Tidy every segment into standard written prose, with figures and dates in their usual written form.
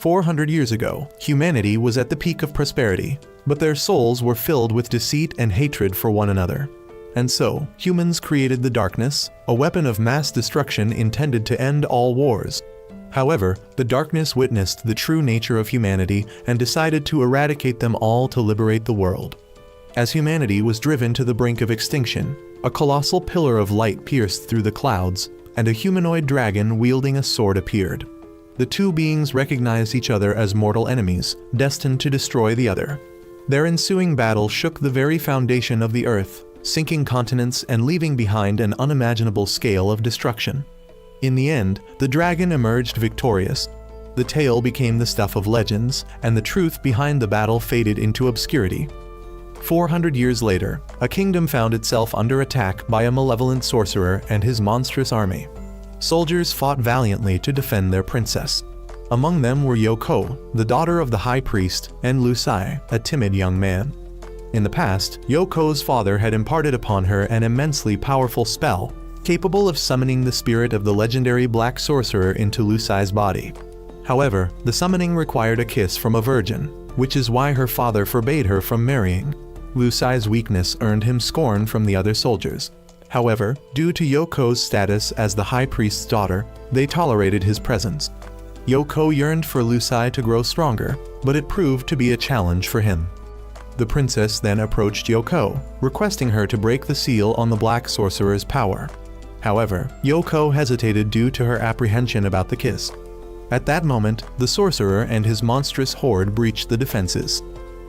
400 years ago, humanity was at the peak of prosperity, but their souls were filled with deceit and hatred for one another. And so, humans created the darkness, a weapon of mass destruction intended to end all wars. However, the darkness witnessed the true nature of humanity and decided to eradicate them all to liberate the world. As humanity was driven to the brink of extinction, a colossal pillar of light pierced through the clouds, and a humanoid dragon wielding a sword appeared. The two beings recognized each other as mortal enemies, destined to destroy the other. Their ensuing battle shook the very foundation of the earth, sinking continents and leaving behind an unimaginable scale of destruction. In the end, the dragon emerged victorious. The tale became the stuff of legends, and the truth behind the battle faded into obscurity. 400 years later, a kingdom found itself under attack by a malevolent sorcerer and his monstrous army. Soldiers fought valiantly to defend their princess. Among them were Yoko, the daughter of the high priest, and Lusai, a timid young man. In the past, Yoko's father had imparted upon her an immensely powerful spell, capable of summoning the spirit of the legendary black sorcerer into Lusai's body. However, the summoning required a kiss from a virgin, which is why her father forbade her from marrying. Lusai's weakness earned him scorn from the other soldiers. However, due to Yoko's status as the high priest's daughter, they tolerated his presence. Yoko yearned for Lusai to grow stronger, but it proved to be a challenge for him. The princess then approached Yoko, requesting her to break the seal on the black sorcerer's power. However, Yoko hesitated due to her apprehension about the kiss. At that moment, the sorcerer and his monstrous horde breached the defenses.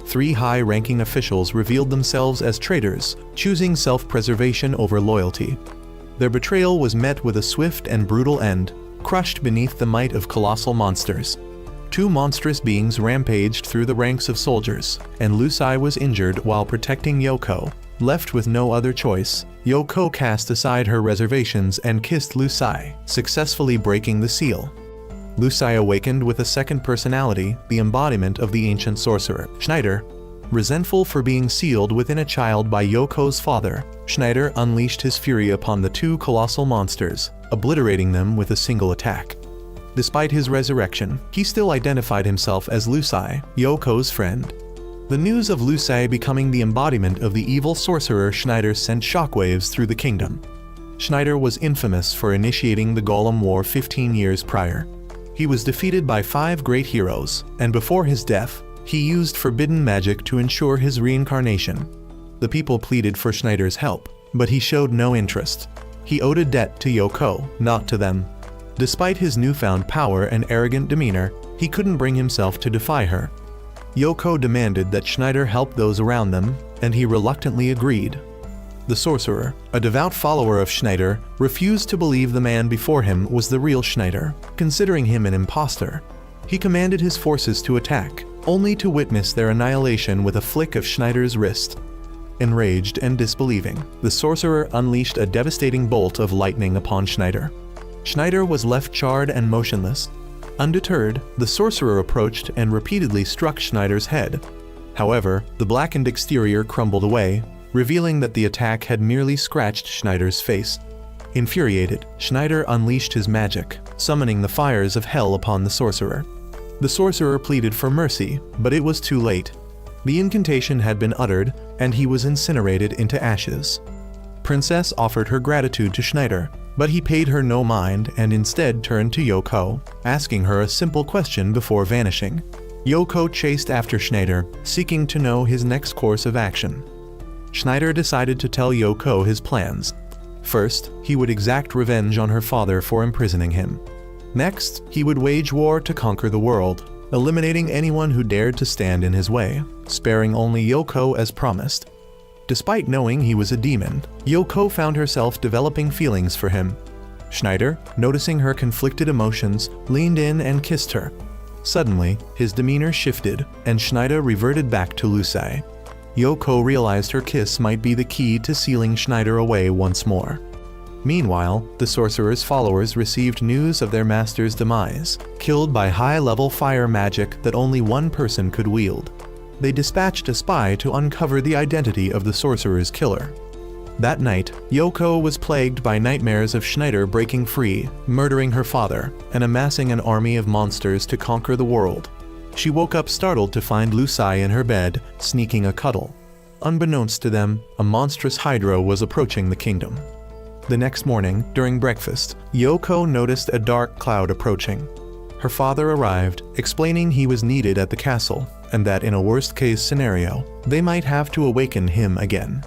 3 high-ranking officials revealed themselves as traitors, choosing self-preservation over loyalty. Their betrayal was met with a swift and brutal end, crushed beneath the might of colossal monsters. 2 monstrous beings rampaged through the ranks of soldiers, and Lusai was injured while protecting Yoko. Left with no other choice, Yoko cast aside her reservations and kissed Lusai, successfully breaking the seal. Lusai awakened with a second personality, the embodiment of the ancient sorcerer, Schneider. Resentful for being sealed within a child by Yoko's father, Schneider unleashed his fury upon the 2 colossal monsters, obliterating them with a single attack. Despite his resurrection, he still identified himself as Lusai, Yoko's friend. The news of Lusai becoming the embodiment of the evil sorcerer Schneider sent shockwaves through the kingdom. Schneider was infamous for initiating the Golem War 15 years prior. He was defeated by 5 great heroes, and before his death, he used forbidden magic to ensure his reincarnation. The people pleaded for Schneider's help, but he showed no interest. He owed a debt to Yoko, not to them. Despite his newfound power and arrogant demeanor, he couldn't bring himself to defy her. Yoko demanded that Schneider help those around them, and he reluctantly agreed. The sorcerer, a devout follower of Schneider, refused to believe the man before him was the real Schneider, considering him an imposter. He commanded his forces to attack, only to witness their annihilation with a flick of Schneider's wrist. Enraged and disbelieving, the sorcerer unleashed a devastating bolt of lightning upon Schneider. Schneider was left charred and motionless. Undeterred, the sorcerer approached and repeatedly struck Schneider's head. However, the blackened exterior crumbled away, revealing that the attack had merely scratched Schneider's face. Infuriated, Schneider unleashed his magic, summoning the fires of hell upon the sorcerer. The sorcerer pleaded for mercy, but it was too late. The incantation had been uttered, and he was incinerated into ashes. Princess offered her gratitude to Schneider, but he paid her no mind and instead turned to Yoko, asking her a simple question before vanishing. Yoko chased after Schneider, seeking to know his next course of action. Schneider decided to tell Yoko his plans. First, he would exact revenge on her father for imprisoning him. Next, he would wage war to conquer the world, eliminating anyone who dared to stand in his way, sparing only Yoko as promised. Despite knowing he was a demon, Yoko found herself developing feelings for him. Schneider, noticing her conflicted emotions, leaned in and kissed her. Suddenly, his demeanor shifted, and Schneider reverted back to Lusai. Yoko realized her kiss might be the key to sealing Schneider away once more. Meanwhile, the sorcerer's followers received news of their master's demise, killed by high-level fire magic that only one person could wield. They dispatched a spy to uncover the identity of the sorcerer's killer. That night, Yoko was plagued by nightmares of Schneider breaking free, murdering her father, and amassing an army of monsters to conquer the world. She woke up startled to find Lusai in her bed, sneaking a cuddle. Unbeknownst to them, a monstrous hydra was approaching the kingdom. The next morning, during breakfast, Yoko noticed a dark cloud approaching. Her father arrived, explaining he was needed at the castle, and that in a worst-case scenario, they might have to awaken him again.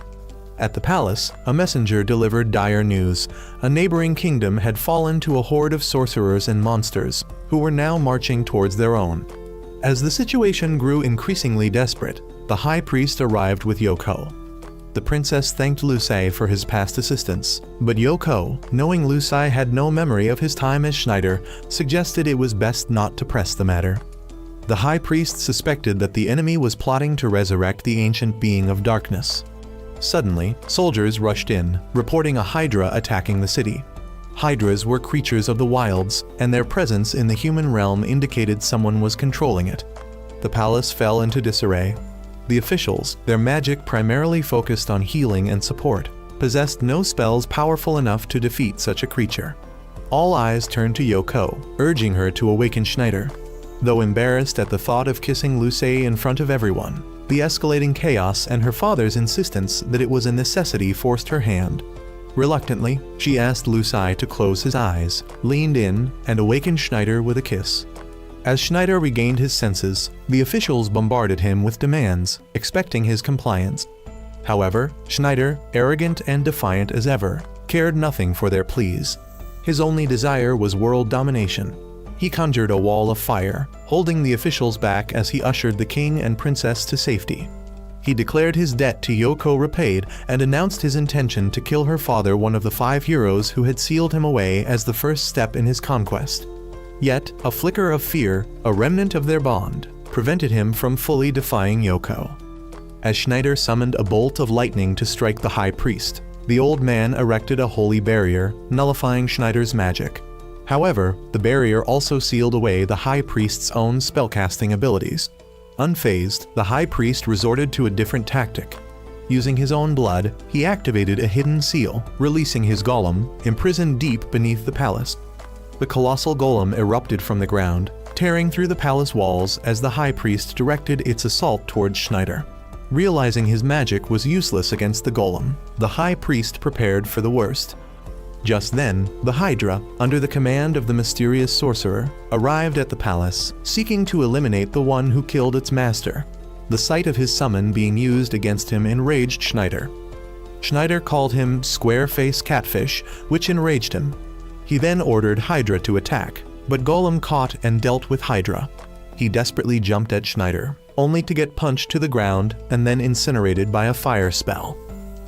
At the palace, a messenger delivered dire news. A neighboring kingdom had fallen to a horde of sorcerers and monsters, who were now marching towards their own. As the situation grew increasingly desperate, the high priest arrived with Yoko. The princess thanked Lusai for his past assistance, but Yoko, knowing Lusai had no memory of his time as Schneider, suggested it was best not to press the matter. The high priest suspected that the enemy was plotting to resurrect the ancient being of darkness. Suddenly, soldiers rushed in, reporting a hydra attacking the city. Hydras were creatures of the wilds, and their presence in the human realm indicated someone was controlling it. The palace fell into disarray. The officials, their magic primarily focused on healing and support, possessed no spells powerful enough to defeat such a creature. All eyes turned to Yoko, urging her to awaken Schneider. Though embarrassed at the thought of kissing Lusai in front of everyone, the escalating chaos and her father's insistence that it was a necessity forced her hand. Reluctantly, she asked Lusai to close his eyes, leaned in, and awakened Schneider with a kiss. As Schneider regained his senses, the officials bombarded him with demands, expecting his compliance. However, Schneider, arrogant and defiant as ever, cared nothing for their pleas. His only desire was world domination. He conjured a wall of fire, holding the officials back as he ushered the king and princess to safety. He declared his debt to Yoko repaid and announced his intention to kill her father, one of the 5 heroes who had sealed him away, as the first step in his conquest. Yet, a flicker of fear, a remnant of their bond, prevented him from fully defying Yoko. As Schneider summoned a bolt of lightning to strike the high priest, the old man erected a holy barrier, nullifying Schneider's magic. However, the barrier also sealed away the high priest's own spellcasting abilities. Unfazed, the high priest resorted to a different tactic. Using his own blood, he activated a hidden seal, releasing his golem, imprisoned deep beneath the palace. The colossal golem erupted from the ground, tearing through the palace walls as the high priest directed its assault towards Schneider. Realizing his magic was useless against the golem, the high priest prepared for the worst. Just then, the Hydra, under the command of the mysterious sorcerer, arrived at the palace, seeking to eliminate the one who killed its master. The sight of his summon being used against him enraged Schneider. Schneider called him square-face catfish, which enraged him. He then ordered Hydra to attack, but Golem caught and dealt with Hydra. He desperately jumped at Schneider, only to get punched to the ground and then incinerated by a fire spell.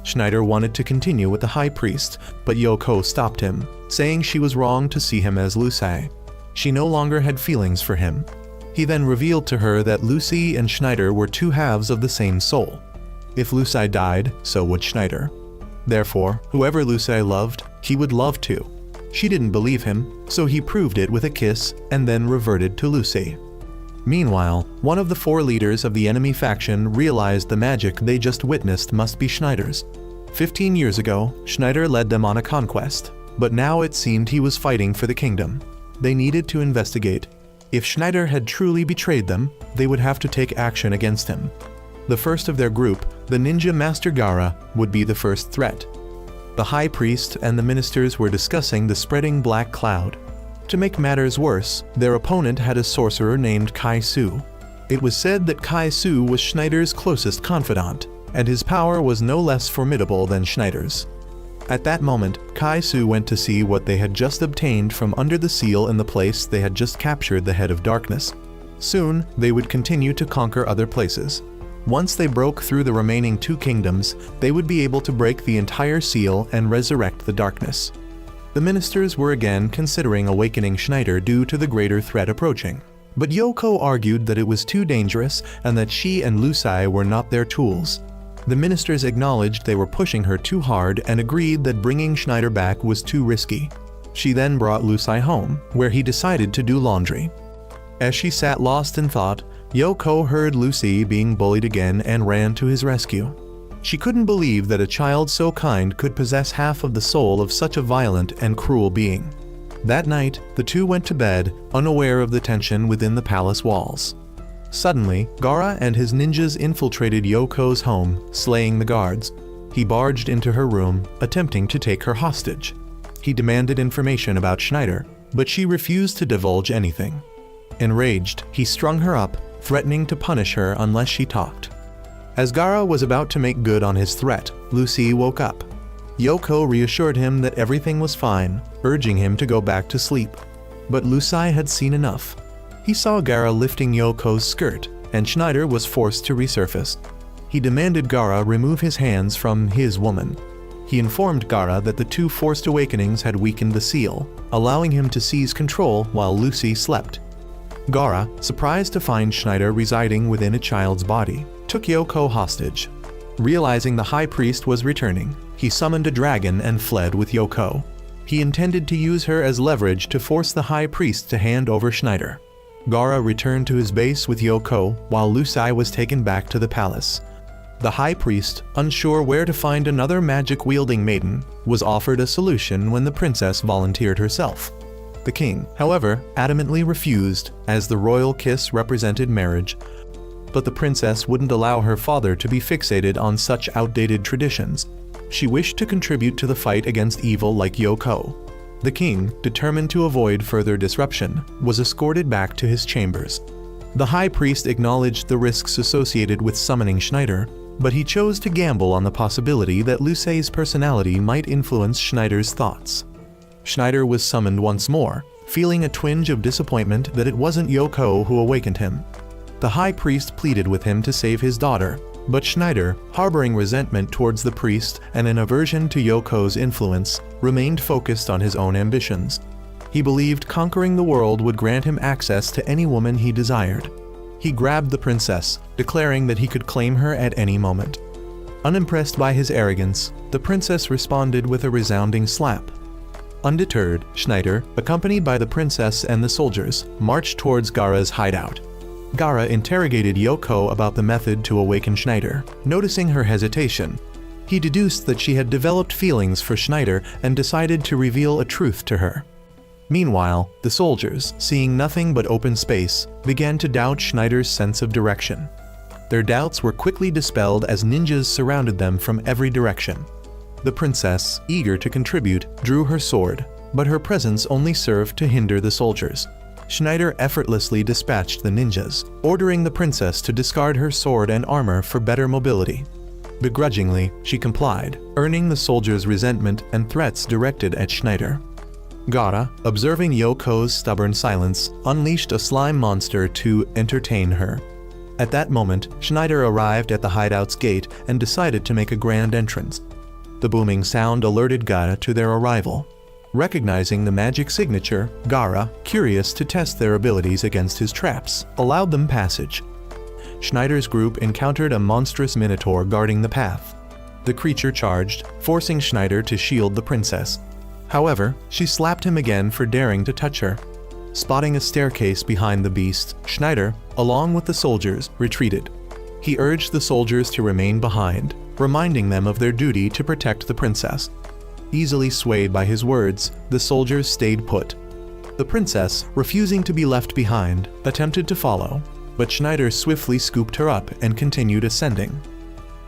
Schneider wanted to continue with the high priest, but Yoko stopped him, saying she was wrong to see him as Lusai. She no longer had feelings for him. He then revealed to her that Lucy and Schneider were 2 halves of the same soul. If Lusai died, so would Schneider. Therefore, whoever Lusai loved, he would love too. She didn't believe him, so he proved it with a kiss and then reverted to Lucy. Meanwhile, one of the 4 leaders of the enemy faction realized the magic they just witnessed must be Schneider's. 15 years ago, Schneider led them on a conquest, but now it seemed he was fighting for the kingdom. They needed to investigate. If Schneider had truly betrayed them, they would have to take action against him. The first of their group, the ninja Master Gaara, would be the first threat. The high priest and the ministers were discussing the spreading black cloud. To make matters worse, their opponent had a sorcerer named Kai-Su. It was said that Kai-Su was Schneider's closest confidant, and his power was no less formidable than Schneider's. At that moment, Kai-Su went to see what they had just obtained from under the seal in the place they had just captured the Head of Darkness. Soon, they would continue to conquer other places. Once they broke through the remaining 2 kingdoms, they would be able to break the entire seal and resurrect the darkness. The ministers were again considering awakening Schneider due to the greater threat approaching, but Yoko argued that it was too dangerous and that she and Lusai were not their tools. The ministers acknowledged they were pushing her too hard and agreed that bringing Schneider back was too risky. She then brought Lusai home, where he decided to do laundry. As she sat lost in thought, Yoko heard Lucy being bullied again and ran to his rescue. She couldn't believe that a child so kind could possess half of the soul of such a violent and cruel being. That night, the two went to bed, unaware of the tension within the palace walls. Suddenly, Gaara and his ninjas infiltrated Yoko's home, slaying the guards. He barged into her room, attempting to take her hostage. He demanded information about Schneider, but she refused to divulge anything. Enraged, he strung her up, threatening to punish her unless she talked. As Gaara was about to make good on his threat, Lucy woke up. Yoko reassured him that everything was fine, urging him to go back to sleep. But Lucy had seen enough. He saw Gaara lifting Yoko's skirt, and Schneider was forced to resurface. He demanded Gaara remove his hands from his woman. He informed Gaara that the two forced awakenings had weakened the seal, allowing him to seize control while Lucy slept. Gaara, surprised to find Schneider residing within a child's body, took Yoko hostage. Realizing the high priest was returning, he summoned a dragon and fled with Yoko. He intended to use her as leverage to force the high priest to hand over Schneider. Gaara returned to his base with Yoko while Lucy was taken back to the palace. The high priest, unsure where to find another magic-wielding maiden, was offered a solution when the princess volunteered herself. The king, however, adamantly refused, as the royal kiss represented marriage. But the princess wouldn't allow her father to be fixated on such outdated traditions. She wished to contribute to the fight against evil like Yoko. The king, determined to avoid further disruption, was escorted back to his chambers. The high priest acknowledged the risks associated with summoning Schneider, but he chose to gamble on the possibility that Lucy's personality might influence Schneider's thoughts. Schneider was summoned once more, feeling a twinge of disappointment that it wasn't Yoko who awakened him. The high priest pleaded with him to save his daughter, but Schneider, harboring resentment towards the priest and an aversion to Yoko's influence, remained focused on his own ambitions. He believed conquering the world would grant him access to any woman he desired. He grabbed the princess, declaring that he could claim her at any moment. Unimpressed by his arrogance, the princess responded with a resounding slap. Undeterred, Schneider, accompanied by the princess and the soldiers, marched towards Gaara's hideout. Gaara interrogated Yoko about the method to awaken Schneider, noticing her hesitation. He deduced that she had developed feelings for Schneider and decided to reveal a truth to her. Meanwhile, the soldiers, seeing nothing but open space, began to doubt Schneider's sense of direction. Their doubts were quickly dispelled as ninjas surrounded them from every direction. The princess, eager to contribute, drew her sword, but her presence only served to hinder the soldiers. Schneider effortlessly dispatched the ninjas, ordering the princess to discard her sword and armor for better mobility. Begrudgingly, she complied, earning the soldiers' resentment and threats directed at Schneider. Gaara, observing Yoko's stubborn silence, unleashed a slime monster to entertain her. At that moment, Schneider arrived at the hideout's gate and decided to make a grand entrance. The booming sound alerted Gaara to their arrival. Recognizing the magic signature, Gaara, curious to test their abilities against his traps, allowed them passage. Schneider's group encountered a monstrous minotaur guarding the path. The creature charged, forcing Schneider to shield the princess. However, she slapped him again for daring to touch her. Spotting a staircase behind the beast, Schneider, along with the soldiers, retreated. He urged the soldiers to remain behind, reminding them of their duty to protect the princess. Easily swayed by his words, the soldiers stayed put. The princess, refusing to be left behind, attempted to follow, but Schneider swiftly scooped her up and continued ascending.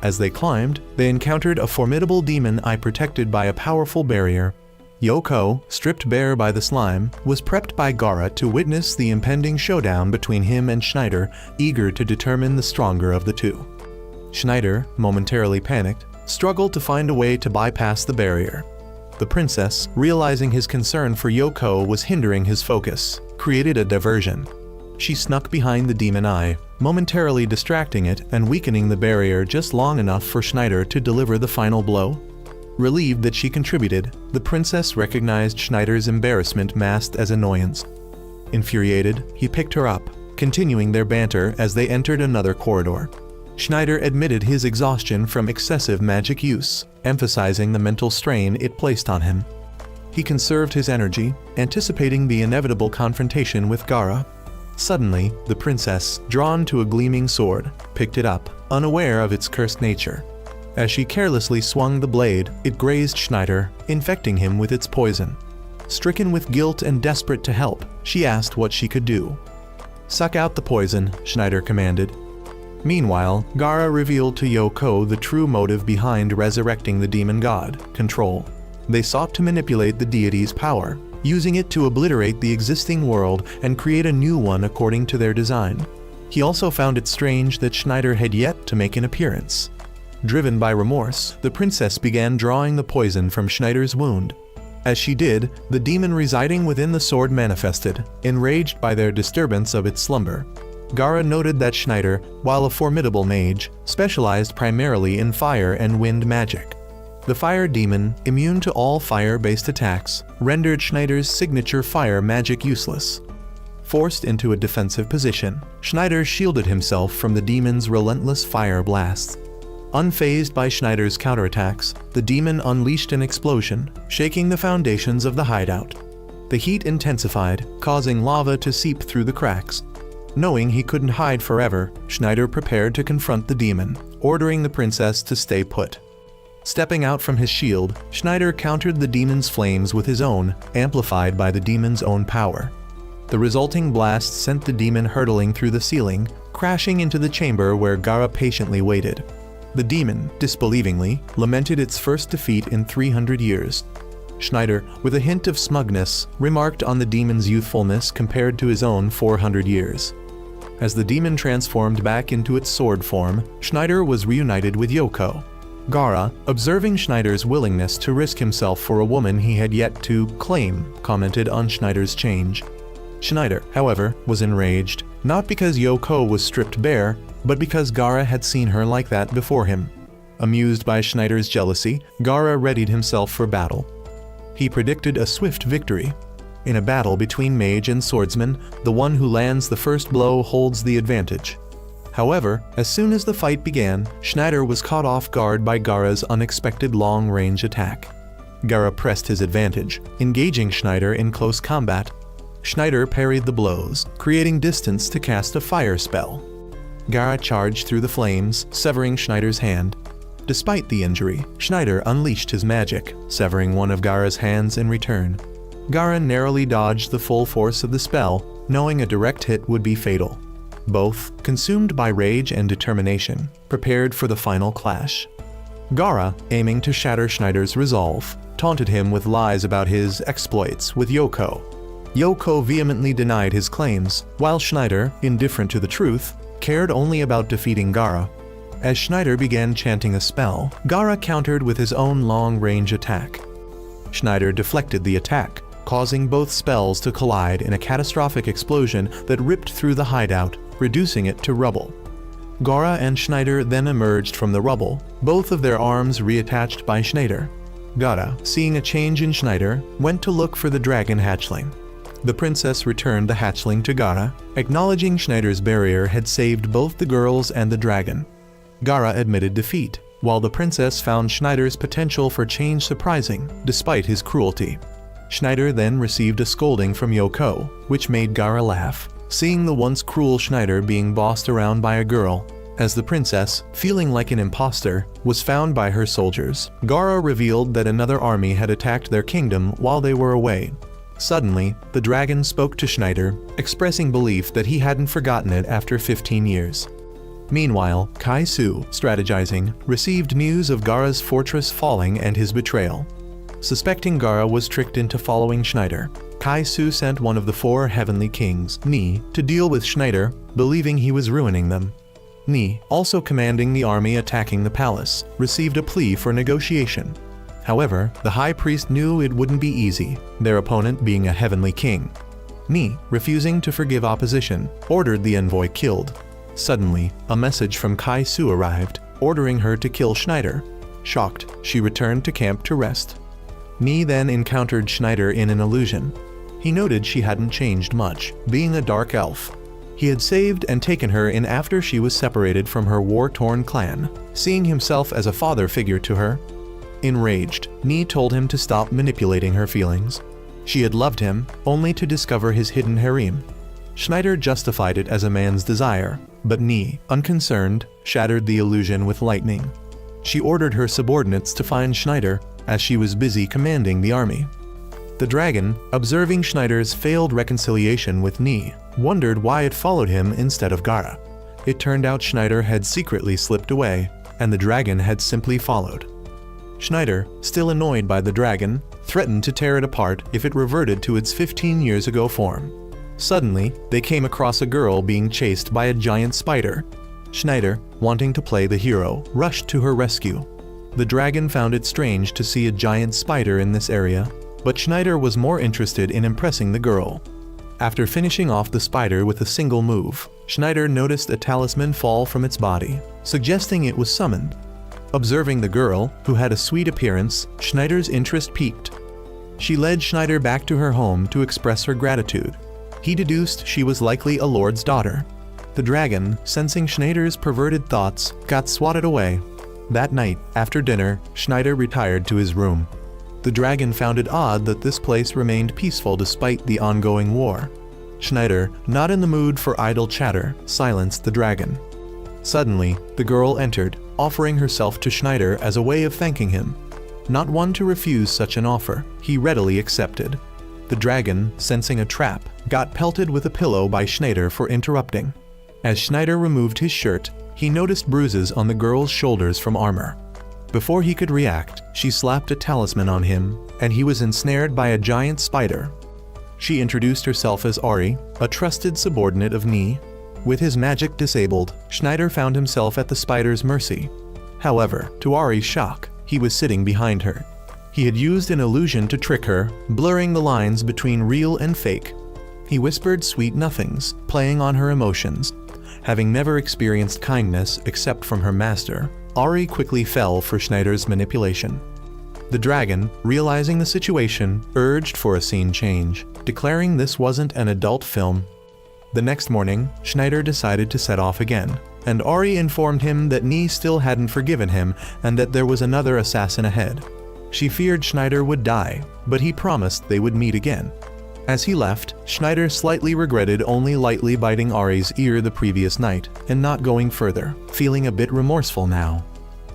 As they climbed, they encountered a formidable demon eye protected by a powerful barrier. Yoko, stripped bare by the slime, was prepped by Gaara to witness the impending showdown between him and Schneider, eager to determine the stronger of the two. Schneider, momentarily panicked, struggled to find a way to bypass the barrier. The princess, realizing his concern for Yoko was hindering his focus, created a diversion. She snuck behind the demon eye, momentarily distracting it and weakening the barrier just long enough for Schneider to deliver the final blow. Relieved that she contributed, the princess recognized Schneider's embarrassment masked as annoyance. Infuriated, he picked her up, continuing their banter as they entered another corridor. Schneider admitted his exhaustion from excessive magic use, emphasizing the mental strain it placed on him. He conserved his energy, anticipating the inevitable confrontation with Gaara. Suddenly, the princess, drawn to a gleaming sword, picked it up, unaware of its cursed nature. As she carelessly swung the blade, it grazed Schneider, infecting him with its poison. Stricken with guilt and desperate to help, she asked what she could do. "Suck out the poison," Schneider commanded. Meanwhile, Gaara revealed to Yoko the true motive behind resurrecting the demon god, control. They sought to manipulate the deity's power, using it to obliterate the existing world and create a new one according to their design. He also found it strange that Schneider had yet to make an appearance. Driven by remorse, the princess began drawing the poison from Schneider's wound. As she did, the demon residing within the sword manifested, enraged by their disturbance of its slumber. Gaara noted that Schneider, while a formidable mage, specialized primarily in fire and wind magic. The fire demon, immune to all fire-based attacks, rendered Schneider's signature fire magic useless. Forced into a defensive position, Schneider shielded himself from the demon's relentless fire blasts. Unfazed by Schneider's counterattacks, the demon unleashed an explosion, shaking the foundations of the hideout. The heat intensified, causing lava to seep through the cracks. Knowing he couldn't hide forever, Schneider prepared to confront the demon, ordering the princess to stay put. Stepping out from his shield, Schneider countered the demon's flames with his own, amplified by the demon's own power. The resulting blast sent the demon hurtling through the ceiling, crashing into the chamber where Gaara patiently waited. The demon, disbelievingly, lamented its first defeat in 300 years. Schneider, with a hint of smugness, remarked on the demon's youthfulness compared to his own 400 years. As the demon transformed back into its sword form, Schneider was reunited with Yoko. Gaara, observing Schneider's willingness to risk himself for a woman he had yet to claim, commented on Schneider's change. Schneider, however, was enraged, not because Yoko was stripped bare, but because Gaara had seen her like that before him. Amused by Schneider's jealousy, Gaara readied himself for battle. He predicted a swift victory. In a battle between mage and swordsman, the one who lands the first blow holds the advantage. However, as soon as the fight began, Schneider was caught off guard by Gaara's unexpected long-range attack. Gaara pressed his advantage, engaging Schneider in close combat. Schneider parried the blows, creating distance to cast a fire spell. Gaara charged through the flames, severing Schneider's hand. Despite the injury, Schneider unleashed his magic, severing one of Gaara's hands in return. Gaara narrowly dodged the full force of the spell, knowing a direct hit would be fatal. Both, consumed by rage and determination, prepared for the final clash. Gaara, aiming to shatter Schneider's resolve, taunted him with lies about his exploits with Yoko. Yoko vehemently denied his claims, while Schneider, indifferent to the truth, cared only about defeating Gaara. As Schneider began chanting a spell, Gaara countered with his own long-range attack. Schneider deflected the attack, causing both spells to collide in a catastrophic explosion that ripped through the hideout, reducing it to rubble. Gaara and Schneider then emerged from the rubble, both of their arms reattached by Schneider. Gaara, seeing a change in Schneider, went to look for the dragon hatchling. The princess returned the hatchling to Gaara, acknowledging Schneider's barrier had saved both the girls and the dragon. Gaara admitted defeat, while the princess found Schneider's potential for change surprising, despite his cruelty. Schneider then received a scolding from Yoko, which made Gaara laugh, seeing the once cruel Schneider being bossed around by a girl. As the princess, feeling like an imposter, was found by her soldiers, Gaara revealed that another army had attacked their kingdom while they were away. Suddenly, the dragon spoke to Schneider, expressing belief that he hadn't forgotten it after 15 years. Meanwhile, Kai-Su, strategizing, received news of Gaara's fortress falling and his betrayal. Suspecting Gaara was tricked into following Schneider, Kai-Su sent one of the 4 heavenly kings, Ni, to deal with Schneider, believing he was ruining them. Ni, also commanding the army attacking the palace, received a plea for negotiation. However, the high priest knew it wouldn't be easy, their opponent being a heavenly king. Ni, refusing to forgive opposition, ordered the envoy killed. Suddenly, a message from Kai-Su arrived, ordering her to kill Schneider. Shocked, she returned to camp to rest. Ni then encountered Schneider in an illusion. He noted she hadn't changed much, being a dark elf. He had saved and taken her in after she was separated from her war-torn clan, seeing himself as a father figure to her. Enraged, Ni told him to stop manipulating her feelings. She had loved him, only to discover his hidden harem. Schneider justified it as a man's desire, but Ni, unconcerned, shattered the illusion with lightning. She ordered her subordinates to find Schneider, as she was busy commanding the army. The dragon, observing Schneider's failed reconciliation with Nee, wondered why it followed him instead of Gaara. It turned out Schneider had secretly slipped away, and the dragon had simply followed. Schneider, still annoyed by the dragon, threatened to tear it apart if it reverted to its 15 years ago form. Suddenly, they came across a girl being chased by a giant spider. Schneider, wanting to play the hero, rushed to her rescue. The dragon found it strange to see a giant spider in this area, but Schneider was more interested in impressing the girl. After finishing off the spider with a single move, Schneider noticed a talisman fall from its body, suggesting it was summoned. Observing the girl, who had a sweet appearance, Schneider's interest piqued. She led Schneider back to her home to express her gratitude. He deduced she was likely a lord's daughter. The dragon, sensing Schneider's perverted thoughts, got swatted away. That night, after dinner, Schneider retired to his room. The dragon found it odd that this place remained peaceful despite the ongoing war. Schneider, not in the mood for idle chatter, silenced the dragon. Suddenly, the girl entered, offering herself to Schneider as a way of thanking him. Not one to refuse such an offer, he readily accepted. The dragon, sensing a trap, got pelted with a pillow by Schneider for interrupting. As Schneider removed his shirt, he noticed bruises on the girl's shoulders from armor. Before he could react, she slapped a talisman on him, and he was ensnared by a giant spider. She introduced herself as Ari, a trusted subordinate of Nee. With his magic disabled, Schneider found himself at the spider's mercy. However, to Ari's shock, he was sitting behind her. He had used an illusion to trick her, blurring the lines between real and fake. He whispered sweet nothings, playing on her emotions. Having never experienced kindness except from her master, Ari quickly fell for Schneider's manipulation. The dragon, realizing the situation, urged for a scene change, declaring this wasn't an adult film. The next morning, Schneider decided to set off again, and Ari informed him that Nee still hadn't forgiven him and that there was another assassin ahead. She feared Schneider would die, but he promised they would meet again. As he left, Schneider slightly regretted only lightly biting Ari's ear the previous night and not going further, feeling a bit remorseful now.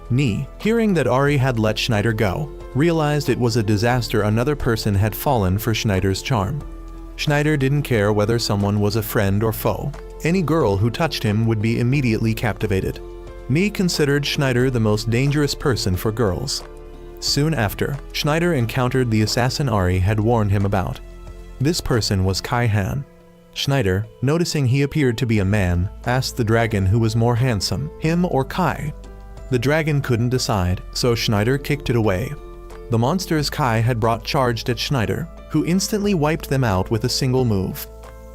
Nee, hearing that Ari had let Schneider go, realized it was a disaster another person had fallen for Schneider's charm. Schneider didn't care whether someone was a friend or foe. Any girl who touched him would be immediately captivated. Nee considered Schneider the most dangerous person for girls. Soon after, Schneider encountered the assassin Ari had warned him about. This person was Kai Han. Schneider, noticing he appeared to be a man, asked the dragon who was more handsome, him or Kai. The dragon couldn't decide, so Schneider kicked it away. The monsters Kai had brought charged at Schneider, who instantly wiped them out with a single move.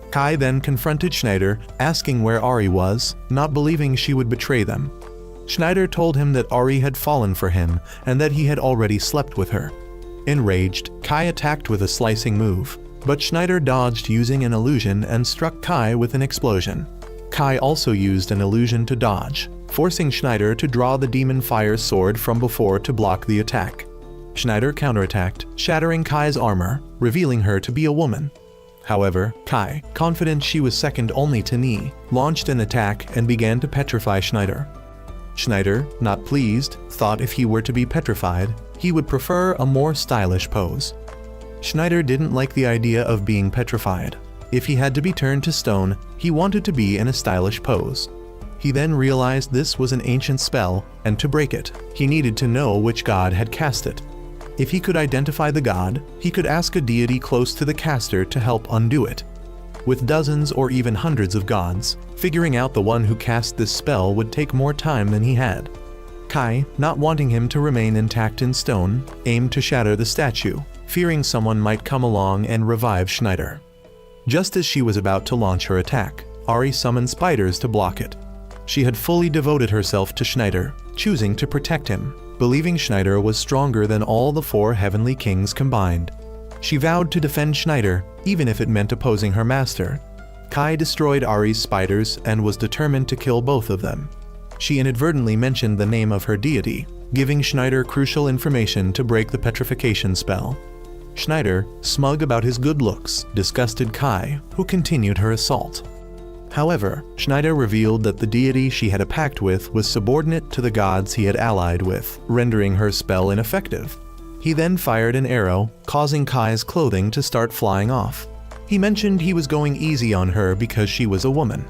Kai then confronted Schneider, asking where Ari was, not believing she would betray them. Schneider told him that Ari had fallen for him and that he had already slept with her. Enraged, Kai attacked with a slicing move, but Schneider dodged using an illusion and struck Kai with an explosion. Kai also used an illusion to dodge, forcing Schneider to draw the demon fire sword from before to block the attack. Schneider counterattacked, shattering Kai's armor, revealing her to be a woman. However, Kai, confident she was second only to Nee, launched an attack and began to petrify Schneider. Schneider, not pleased, thought if he were to be petrified, he would prefer a more stylish pose. Schneider didn't like the idea of being petrified. If he had to be turned to stone, he wanted to be in a stylish pose. He then realized this was an ancient spell, and to break it, he needed to know which god had cast it. If he could identify the god, he could ask a deity close to the caster to help undo it. With dozens or even hundreds of gods, figuring out the one who cast this spell would take more time than he had. Kai, not wanting him to remain intact in stone, aimed to shatter the statue, fearing someone might come along and revive Schneider. Just as she was about to launch her attack, Ari summoned spiders to block it. She had fully devoted herself to Schneider, choosing to protect him, believing Schneider was stronger than all the 4 heavenly kings combined. She vowed to defend Schneider, even if it meant opposing her master. Kai destroyed Ari's spiders and was determined to kill both of them. She inadvertently mentioned the name of her deity, giving Schneider crucial information to break the petrification spell. Schneider, smug about his good looks, disgusted Kai, who continued her assault. However, Schneider revealed that the deity she had a pact with was subordinate to the gods he had allied with, rendering her spell ineffective. He then fired an arrow, causing Kai's clothing to start flying off. He mentioned he was going easy on her because she was a woman.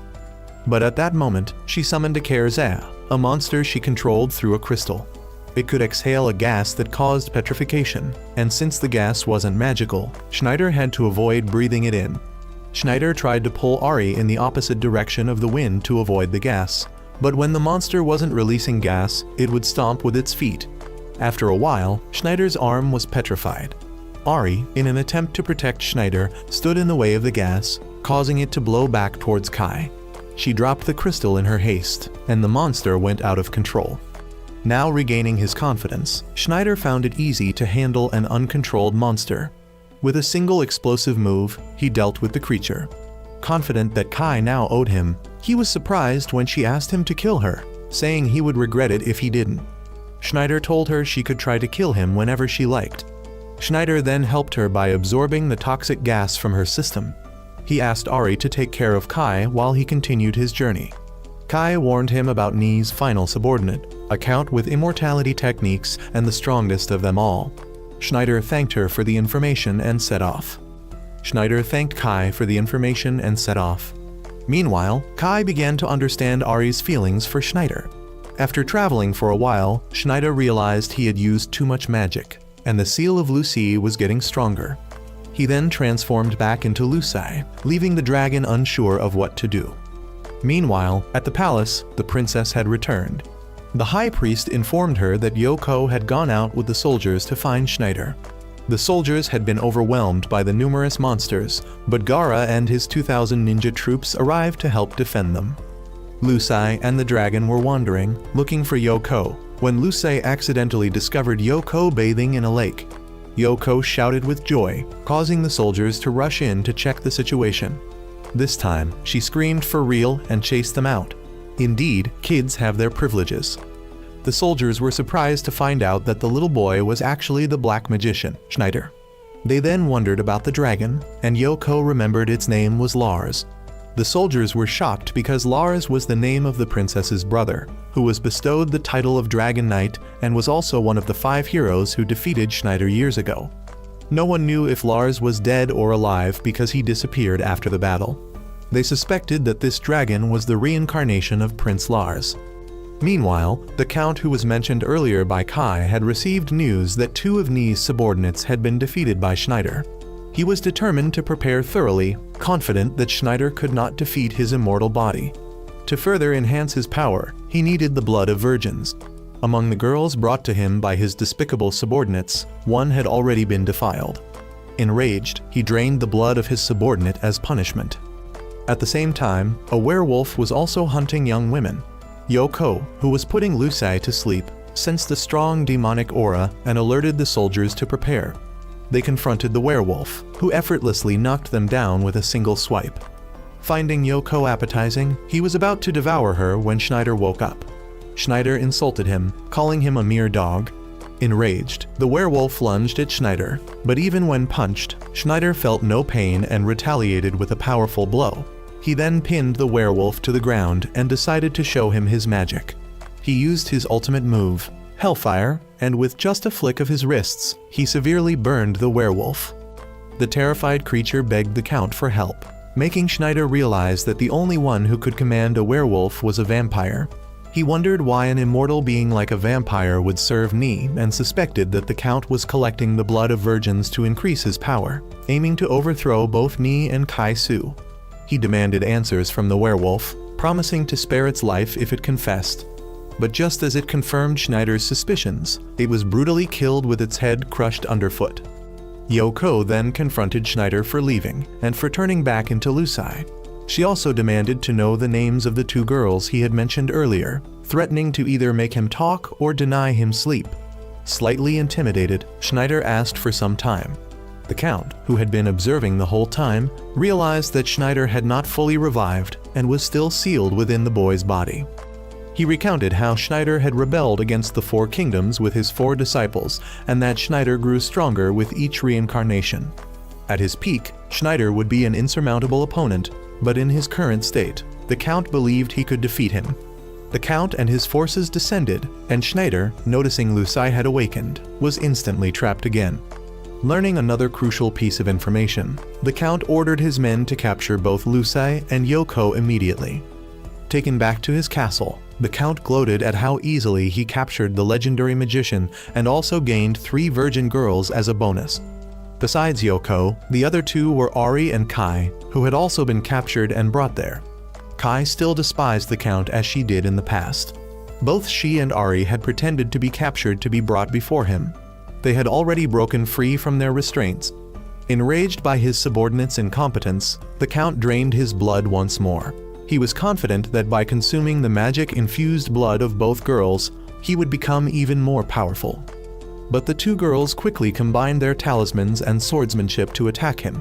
But at that moment, she summoned a rizz, a monster she controlled through a crystal. It could exhale a gas that caused petrification, and since the gas wasn't magical, Schneider had to avoid breathing it in. Schneider tried to pull Ari in the opposite direction of the wind to avoid the gas, but when the monster wasn't releasing gas, it would stomp with its feet. After a while, Schneider's arm was petrified. Ari, in an attempt to protect Schneider, stood in the way of the gas, causing it to blow back towards Kai. She dropped the crystal in her haste, and the monster went out of control. Now regaining his confidence, Schneider found it easy to handle an uncontrolled monster. With a single explosive move, he dealt with the creature. Confident that Kai now owed him, he was surprised when she asked him to kill her, saying he would regret it if he didn't. Schneider told her she could try to kill him whenever she liked. Schneider then helped her by absorbing the toxic gas from her system. He asked Ari to take care of Kai while he continued his journey. Kai warned him about Ni's final subordinate, a count with immortality techniques and the strongest of them all. Schneider thanked her for the information and set off. Schneider thanked Kai for the information and set off. Meanwhile, Kai began to understand Ari's feelings for Schneider. After traveling for a while, Schneider realized he had used too much magic, and the seal of Lucy was getting stronger. He then transformed back into Lucy, leaving the dragon unsure of what to do. Meanwhile, at the palace, the princess had returned. The high priest informed her that Yoko had gone out with the soldiers to find Schneider. The soldiers had been overwhelmed by the numerous monsters, but Gaara and his 2,000 ninja troops arrived to help defend them. Lucy and the dragon were wandering, looking for Yoko, when Lucy accidentally discovered Yoko bathing in a lake. Yoko shouted with joy, causing the soldiers to rush in to check the situation. This time, she screamed for real and chased them out. Indeed, kids have their privileges. The soldiers were surprised to find out that the little boy was actually the black magician, Schneider. They then wondered about the dragon, and Yoko remembered its name was Lars. The soldiers were shocked because Lars was the name of the princess's brother, who was bestowed the title of Dragon Knight and was also one of the 5 heroes who defeated Schneider years ago. No one knew if Lars was dead or alive because he disappeared after the battle. They suspected that this dragon was the reincarnation of Prince Lars. Meanwhile, the count who was mentioned earlier by Kai had received news that 2 of Ni's subordinates had been defeated by Schneider. He was determined to prepare thoroughly, confident that Schneider could not defeat his immortal body. To further enhance his power, he needed the blood of virgins. Among the girls brought to him by his despicable subordinates, one had already been defiled. Enraged, he drained the blood of his subordinate as punishment. At the same time, a werewolf was also hunting young women. Yoko, who was putting Lucy to sleep, sensed a strong demonic aura and alerted the soldiers to prepare. They confronted the werewolf, who effortlessly knocked them down with a single swipe. Finding Yoko appetizing, he was about to devour her when Schneider woke up. Schneider insulted him, calling him a mere dog. Enraged, the werewolf lunged at Schneider, but even when punched, Schneider felt no pain and retaliated with a powerful blow. He then pinned the werewolf to the ground and decided to show him his magic. He used his ultimate move, Hellfire, and with just a flick of his wrists, he severely burned the werewolf. The terrified creature begged the count for help, making Schneider realize that the only one who could command a werewolf was a vampire. He wondered why an immortal being like a vampire would serve Ni and suspected that the count was collecting the blood of virgins to increase his power, aiming to overthrow both Ni and Kai Su. He demanded answers from the werewolf, promising to spare its life if it confessed. But just as it confirmed Schneider's suspicions, it was brutally killed with its head crushed underfoot. Yoko then confronted Schneider for leaving and for turning back into Lucy. She also demanded to know the names of the 2 girls he had mentioned earlier, threatening to either make him talk or deny him sleep. Slightly intimidated, Schneider asked for some time. The count, who had been observing the whole time, realized that Schneider had not fully revived and was still sealed within the boy's body. He recounted how Schneider had rebelled against the 4 kingdoms with his 4 disciples, and that Schneider grew stronger with each reincarnation. At his peak, Schneider would be an insurmountable opponent, but in his current state, the Count believed he could defeat him. The Count and his forces descended, and Schneider, noticing Lusai had awakened, was instantly trapped again. Learning another crucial piece of information, the Count ordered his men to capture both Lusai and Yoko immediately. Taken back to his castle, the Count gloated at how easily he captured the legendary magician and also gained 3 virgin girls as a bonus. Besides Yoko, the other 2 were Ari and Kai, who had also been captured and brought there. Kai still despised the Count as she did in the past. Both she and Ari had pretended to be captured to be brought before him. They had already broken free from their restraints. Enraged by his subordinates' incompetence, the Count drained his blood once more. He was confident that by consuming the magic-infused blood of both girls, he would become even more powerful. But the 2 girls quickly combined their talismans and swordsmanship to attack him.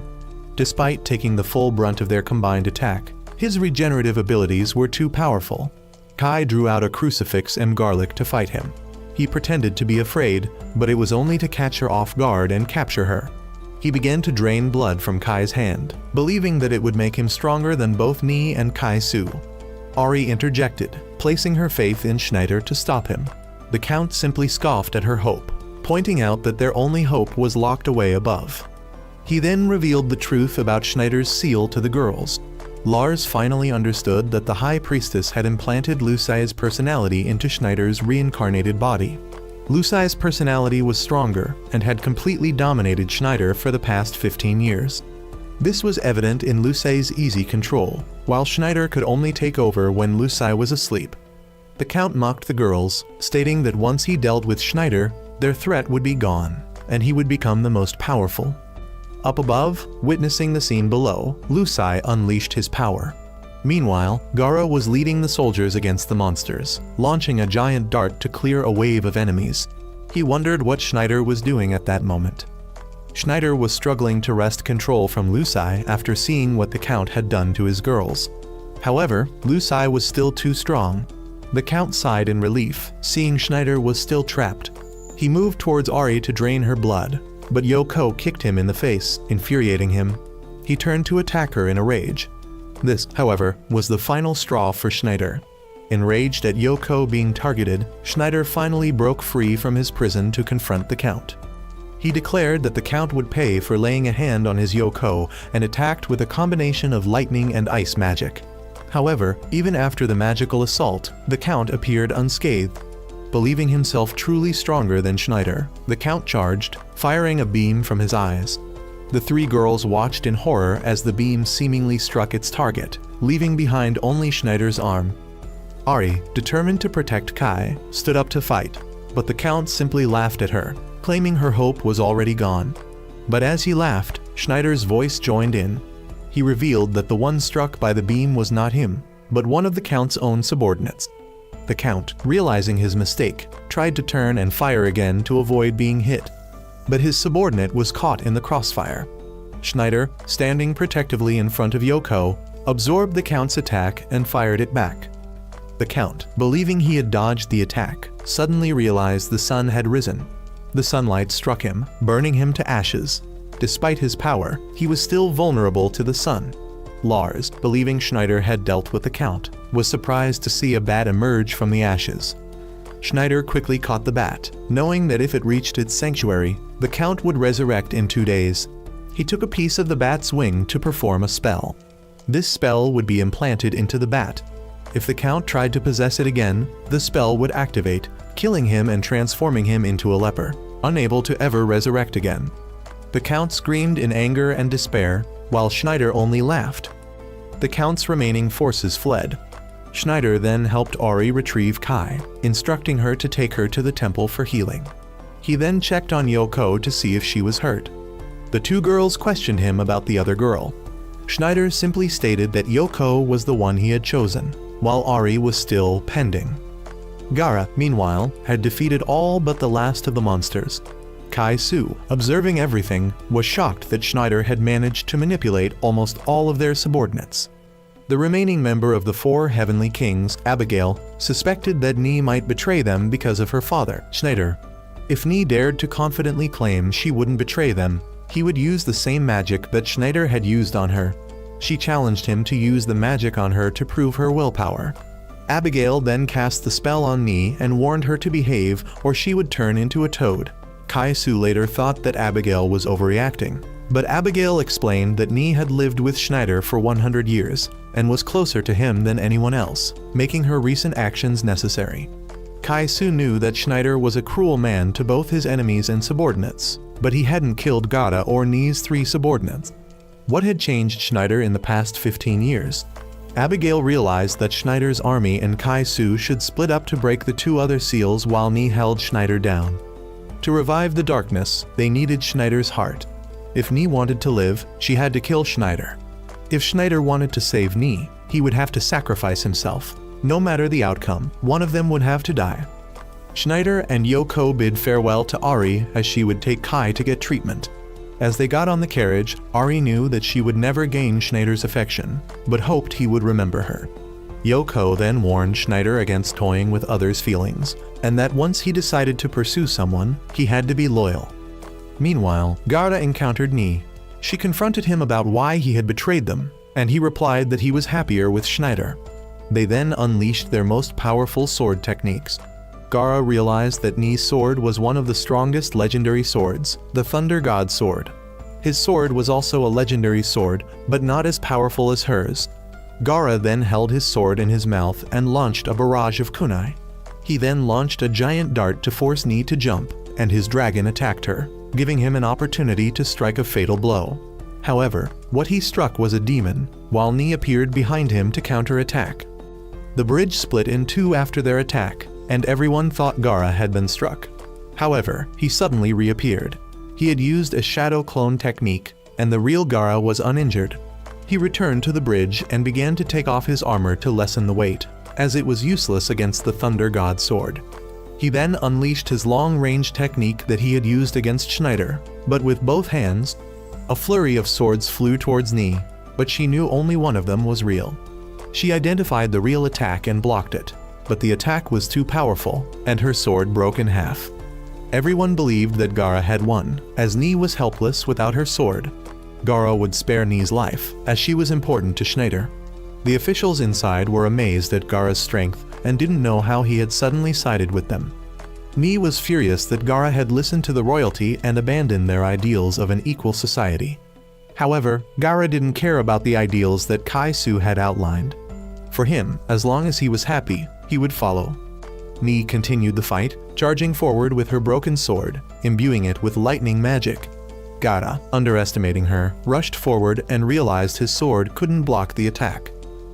Despite taking the full brunt of their combined attack, his regenerative abilities were too powerful. Kai drew out a crucifix and garlic to fight him. He pretended to be afraid, but it was only to catch her off guard and capture her. He began to drain blood from Kai's hand, believing that it would make him stronger than both Ni and Kai Su. Ari interjected, placing her faith in Schneider to stop him. The Count simply scoffed at her hope, pointing out that their only hope was locked away above. He then revealed the truth about Schneider's seal to the girls. Lars finally understood that the High Priestess had implanted Lusai's personality into Schneider's reincarnated body. Lusai's personality was stronger and had completely dominated Schneider for the past 15 years. This was evident in Lusai's easy control, while Schneider could only take over when Lusai was asleep. The Count mocked the girls, stating that once he dealt with Schneider, their threat would be gone, and he would become the most powerful. Up above, witnessing the scene below, Lusai unleashed his power. Meanwhile, Gaara was leading the soldiers against the monsters, launching a giant dart to clear a wave of enemies. He wondered what Schneider was doing at that moment. Schneider was struggling to wrest control from Lusai after seeing what the Count had done to his girls. However, Lusai was still too strong. The Count sighed in relief, seeing Schneider was still trapped. He moved towards Ari to drain her blood, but Yoko kicked him in the face, infuriating him. He turned to attack her in a rage. This, however, was the final straw for Schneider. Enraged at Yoko being targeted, Schneider finally broke free from his prison to confront the Count. He declared that the Count would pay for laying a hand on his Yoko and attacked with a combination of lightning and ice magic. However, even after the magical assault, the Count appeared unscathed. Believing himself truly stronger than Schneider, the Count charged, firing a beam from his eyes. The 3 girls watched in horror as the beam seemingly struck its target, leaving behind only Schneider's arm. Ari, determined to protect Kai, stood up to fight, but the Count simply laughed at her, claiming her hope was already gone. But as he laughed, Schneider's voice joined in. He revealed that the one struck by the beam was not him, but one of the Count's own subordinates. The Count, realizing his mistake, tried to turn and fire again to avoid being hit. But his subordinate was caught in the crossfire. Schneider, standing protectively in front of Yoko, absorbed the Count's attack and fired it back. The Count, believing he had dodged the attack, suddenly realized the sun had risen. The sunlight struck him, burning him to ashes. Despite his power, he was still vulnerable to the sun. Lars, believing Schneider had dealt with the Count, was surprised to see a bat emerge from the ashes. Schneider quickly caught the bat, knowing that if it reached its sanctuary, the Count would resurrect in 2 days. He took a piece of the bat's wing to perform a spell. This spell would be implanted into the bat. If the Count tried to possess it again, the spell would activate, killing him and transforming him into a leper, unable to ever resurrect again. The Count screamed in anger and despair, while Schneider only laughed. The Count's remaining forces fled. Schneider then helped Ari retrieve Kai, instructing her to take her to the temple for healing. He then checked on Yoko to see if she was hurt. The 2 girls questioned him about the other girl. Schneider simply stated that Yoko was the one he had chosen, while Ari was still pending. Gaara, meanwhile, had defeated all but the last of the monsters. Kai Su, observing everything, was shocked that Schneider had managed to manipulate almost all of their subordinates. The remaining member of the 4 Heavenly Kings, Abigail, suspected that Ni might betray them because of her father, Schneider. If Ni dared to confidently claim she wouldn't betray them, he would use the same magic that Schneider had used on her. She challenged him to use the magic on her to prove her willpower. Abigail then cast the spell on Ni and warned her to behave or she would turn into a toad. Kaisu later thought that Abigail was overreacting, but Abigail explained that Ni had lived with Schneider for 100 years and was closer to him than anyone else, making her recent actions necessary. Kaisu knew that Schneider was a cruel man to both his enemies and subordinates, but he hadn't killed Gara or Ni's 3 subordinates. What had changed Schneider in the past 15 years? Abigail realized that Schneider's army and Kaisu should split up to break the 2 other seals while Ni held Schneider down. To revive the darkness, they needed Schneider's heart. If Ni wanted to live, she had to kill Schneider. If Schneider wanted to save Ni, he would have to sacrifice himself. No matter the outcome, one of them would have to die. Schneider and Yoko bid farewell to Ari as she would take Kai to get treatment. As they got on the carriage, Ari knew that she would never gain Schneider's affection, but hoped he would remember her. Yoko then warned Schneider against toying with others' feelings, and that once he decided to pursue someone, he had to be loyal. Meanwhile, Gara encountered Ni. She confronted him about why he had betrayed them, and he replied that he was happier with Schneider. They then unleashed their most powerful sword techniques. Gara realized that Ni's sword was one of the strongest legendary swords, the Thunder God Sword. His sword was also a legendary sword, but not as powerful as hers. Gara then held his sword in his mouth and launched a barrage of kunai. He then launched a giant dart to force Ni to jump, and his dragon attacked her, giving him an opportunity to strike a fatal blow. However, what he struck was a demon, while Ni appeared behind him to counterattack. The bridge split in 2 after their attack, and everyone thought Gara had been struck. However, he suddenly reappeared. He had used a shadow clone technique, and the real Gara was uninjured. He returned to the bridge and began to take off his armor to lessen the weight, as it was useless against the Thunder God Sword. He then unleashed his long-range technique that he had used against Schneider, but with both hands. A flurry of swords flew towards Ni, but she knew only one of them was real. She identified the real attack and blocked it, but the attack was too powerful, and her sword broke in half. Everyone believed that Gara had won, as Ni was helpless without her sword. Gara would spare Ni's life, as she was important to Schneider. The officials inside were amazed at Gara's strength and didn't know how he had suddenly sided with them. Ni was furious that Gara had listened to the royalty and abandoned their ideals of an equal society. However, Gara didn't care about the ideals that Kaisu had outlined. For him, as long as he was happy, he would follow. Ni continued the fight, charging forward with her broken sword, imbuing it with lightning magic. Gara, underestimating her, rushed forward and realized his sword couldn't block the attack.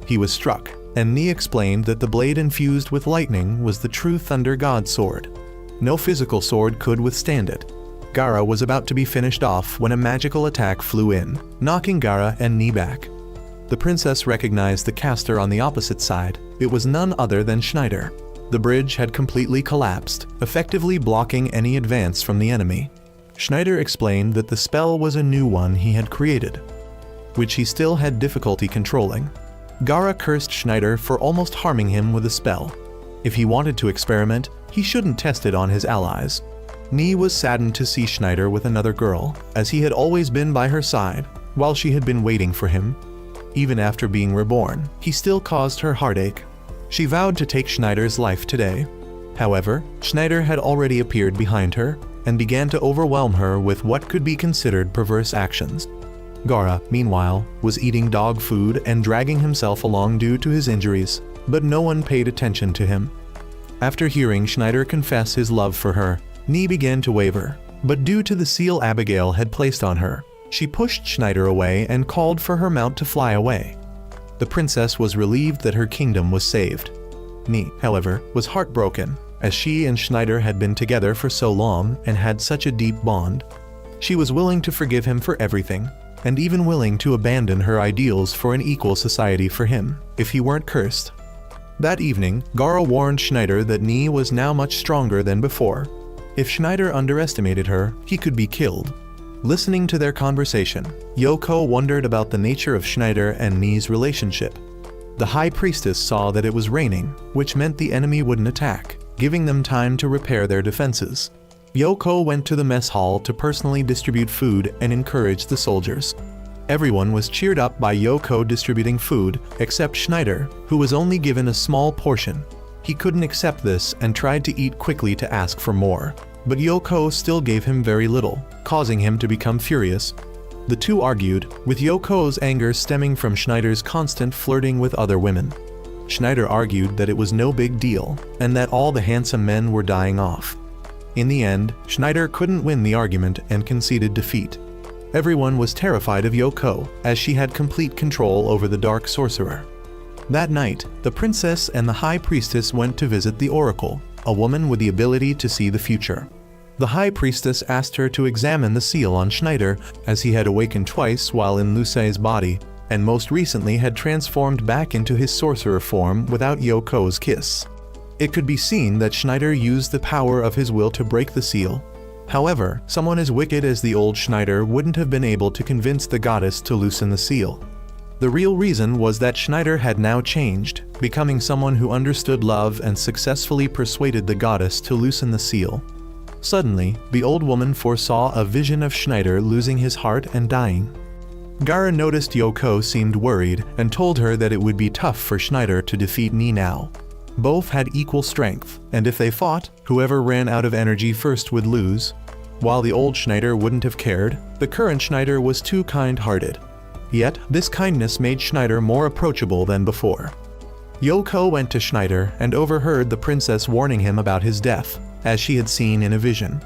He was struck, and Ni explained that the blade infused with lightning was the true Thunder God Sword. No physical sword could withstand it. Gara was about to be finished off when a magical attack flew in, knocking Gara and Ni back. The princess recognized the caster on the opposite side. It was none other than Schneider. The bridge had completely collapsed, effectively blocking any advance from the enemy. Schneider explained that the spell was a new one he had created, which he still had difficulty controlling. Gara cursed Schneider for almost harming him with the spell. If he wanted to experiment, he shouldn't test it on his allies. Ni was saddened to see Schneider with another girl, as he had always been by her side, while she had been waiting for him. Even after being reborn, he still caused her heartache. She vowed to take Schneider's life today. However, Schneider had already appeared behind her and began to overwhelm her with what could be considered perverse actions. Gara, meanwhile, was eating dog food and dragging himself along due to his injuries, but no one paid attention to him. After hearing Schneider confess his love for her, Ni began to waver, but due to the seal Abigail had placed on her, she pushed Schneider away and called for her mount to fly away. The princess was relieved that her kingdom was saved. Ni, however, was heartbroken, as she and Schneider had been together for so long and had such a deep bond. She was willing to forgive him for everything, and even willing to abandon her ideals for an equal society for him, if he weren't cursed. That evening, Gara warned Schneider that Ni was now much stronger than before. If Schneider underestimated her, he could be killed. Listening to their conversation, Yoko wondered about the nature of Schneider and Ni's relationship. The High Priestess saw that it was raining, which meant the enemy wouldn't attack, giving them time to repair their defenses. Yoko went to the mess hall to personally distribute food and encourage the soldiers. Everyone was cheered up by Yoko distributing food, except Schneider, who was only given a small portion. He couldn't accept this and tried to eat quickly to ask for more, but Yoko still gave him very little, causing him to become furious. The two argued, with Yoko's anger stemming from Schneider's constant flirting with other women. Schneider argued that it was no big deal, and that all the handsome men were dying off. In the end, Schneider couldn't win the argument and conceded defeat. Everyone was terrified of Yoko, as she had complete control over the Dark Sorcerer. That night, the princess and the high priestess went to visit the oracle, a woman with the ability to see the future. The high priestess asked her to examine the seal on Schneider, as he had awakened twice while in Lucé's body, and most recently had transformed back into his sorcerer form without Yoko's kiss. It could be seen that Schneider used the power of his will to break the seal. However, someone as wicked as the old Schneider wouldn't have been able to convince the goddess to loosen the seal. The real reason was that Schneider had now changed, becoming someone who understood love and successfully persuaded the goddess to loosen the seal. Suddenly, the old woman foresaw a vision of Schneider losing his heart and dying. Gaara noticed Yoko seemed worried and told her that it would be tough for Schneider to defeat Ni now. Both had equal strength, and if they fought, whoever ran out of energy first would lose. While the old Schneider wouldn't have cared, the current Schneider was too kind-hearted. Yet, this kindness made Schneider more approachable than before. Yoko went to Schneider and overheard the princess warning him about his death, as she had seen in a vision.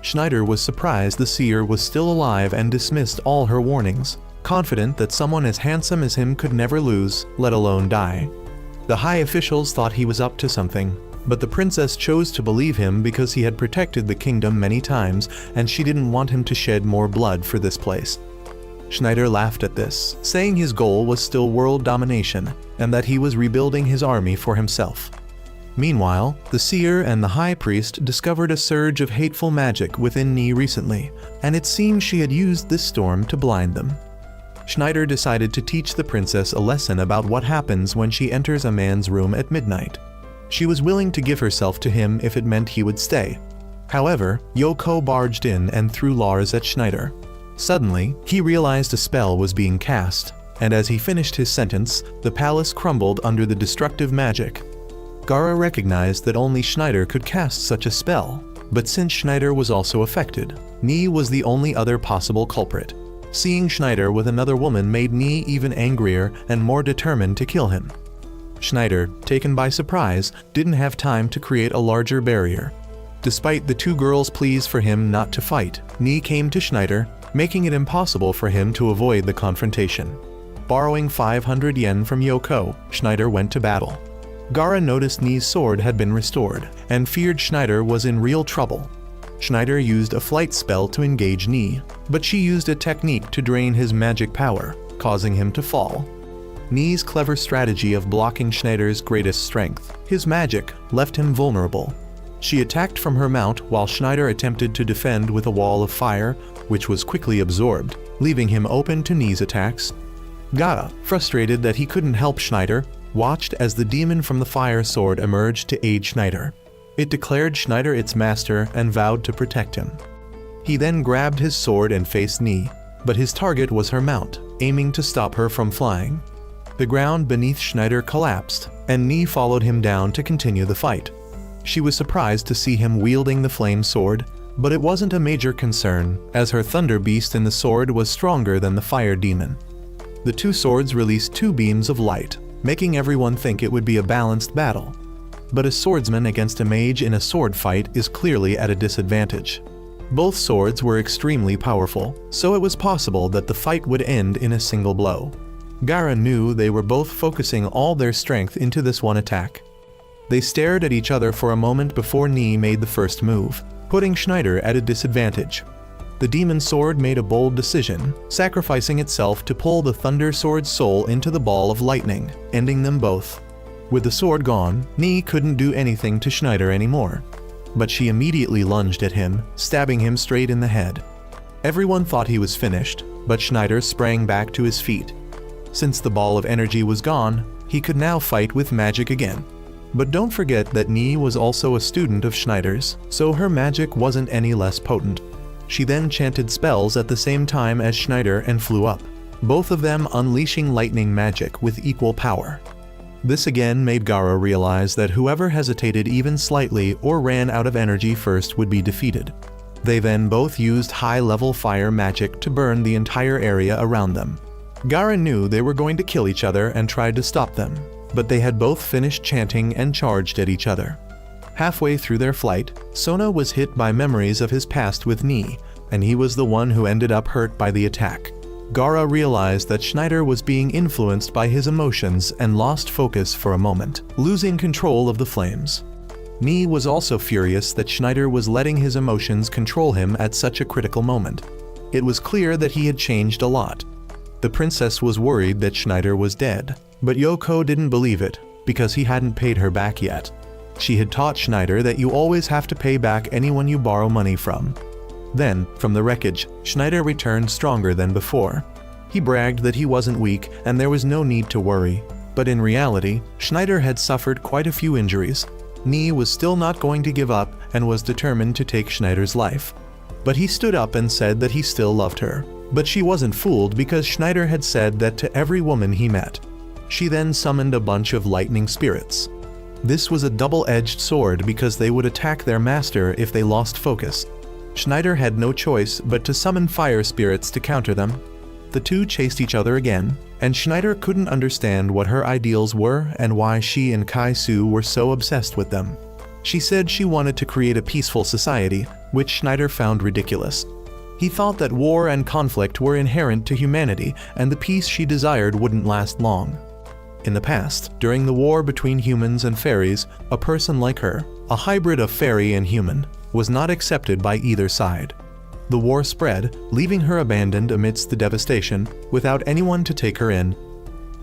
Schneider was surprised the seer was still alive and dismissed all her warnings, confident that someone as handsome as him could never lose, let alone die. The high officials thought he was up to something, but the princess chose to believe him because he had protected the kingdom many times and she didn't want him to shed more blood for this place. Schneider laughed at this, saying his goal was still world domination and that he was rebuilding his army for himself. Meanwhile, the seer and the high priest discovered a surge of hateful magic within Ni recently, and it seemed she had used this storm to blind them. Schneider decided to teach the princess a lesson about what happens when she enters a man's room at midnight. She was willing to give herself to him if it meant he would stay. However, Yoko barged in and threw Lars at Schneider. Suddenly, he realized a spell was being cast, and as he finished his sentence, the palace crumbled under the destructive magic. Gaara recognized that only Schneider could cast such a spell, but since Schneider was also affected, Ni was the only other possible culprit. Seeing Schneider with another woman made Ni even angrier and more determined to kill him. Schneider, taken by surprise, didn't have time to create a larger barrier. Despite the two girls' pleas for him not to fight, Ni came to Schneider, making it impossible for him to avoid the confrontation. Borrowing 500 yen from Yoko, Schneider went to battle. Gaara noticed Ni's sword had been restored, and feared Schneider was in real trouble. Schneider used a flight spell to engage Ni, but she used a technique to drain his magic power, causing him to fall. Ni's clever strategy of blocking Schneider's greatest strength, his magic, left him vulnerable. She attacked from her mount while Schneider attempted to defend with a wall of fire, which was quickly absorbed, leaving him open to Ni's attacks. Gaara, frustrated that he couldn't help Schneider, watched as the demon from the fire sword emerged to aid Schneider. It declared Schneider its master and vowed to protect him. He then grabbed his sword and faced Ni, but his target was her mount, aiming to stop her from flying. The ground beneath Schneider collapsed, and Ni followed him down to continue the fight. She was surprised to see him wielding the flame sword, but it wasn't a major concern, as her thunder beast in the sword was stronger than the fire demon. The two swords released two beams of light, making everyone think it would be a balanced battle. But a swordsman against a mage in a sword fight is clearly at a disadvantage. Both swords were extremely powerful, so it was possible that the fight would end in a single blow. Gaara knew they were both focusing all their strength into this one attack. They stared at each other for a moment before Ni made the first move, putting Schneider at a disadvantage. The demon sword made a bold decision, sacrificing itself to pull the thunder sword's soul into the ball of lightning, ending them both. With the sword gone, Ni couldn't do anything to Schneider anymore. But she immediately lunged at him, stabbing him straight in the head. Everyone thought he was finished, but Schneider sprang back to his feet. Since the ball of energy was gone, he could now fight with magic again. But don't forget that Ni was also a student of Schneider's, so her magic wasn't any less potent. She then chanted spells at the same time as Schneider and flew up. both of them unleashing lightning magic with equal power. This again made Gaara realize that whoever hesitated even slightly or ran out of energy first would be defeated. They then both used high-level fire magic to burn the entire area around them. Gaara knew they were going to kill each other and tried to stop them, but they had both finished chanting and charged at each other. Halfway through their flight, Sona was hit by memories of his past with Nii, and he was the one who ended up hurt by the attack. Gaara realized that Schneider was being influenced by his emotions and lost focus for a moment, losing control of the flames. Nii was also furious that Schneider was letting his emotions control him at such a critical moment. It was clear that he had changed a lot. The princess was worried that Schneider was dead, but Yoko didn't believe it because he hadn't paid her back yet. She had taught Schneider that you always have to pay back anyone you borrow money from. Then, from the wreckage, Schneider returned stronger than before. He bragged that he wasn't weak and there was no need to worry, but in reality, Schneider had suffered quite a few injuries. Nii was still not going to give up and was determined to take Schneider's life. But he stood up and said that he still loved her. But she wasn't fooled because Schneider had said that to every woman he met. She then summoned a bunch of lightning spirits. This was a double-edged sword because they would attack their master if they lost focus. Schneider had no choice but to summon fire spirits to counter them. The two chased each other again, and Schneider couldn't understand what her ideals were and why she and Kai-Su were so obsessed with them. She said she wanted to create a peaceful society, which Schneider found ridiculous. He thought that war and conflict were inherent to humanity, and the peace she desired wouldn't last long. In the past, during the war between humans and fairies, a person like her, a hybrid of fairy and human, was not accepted by either side. The war spread, leaving her abandoned amidst the devastation, without anyone to take her in.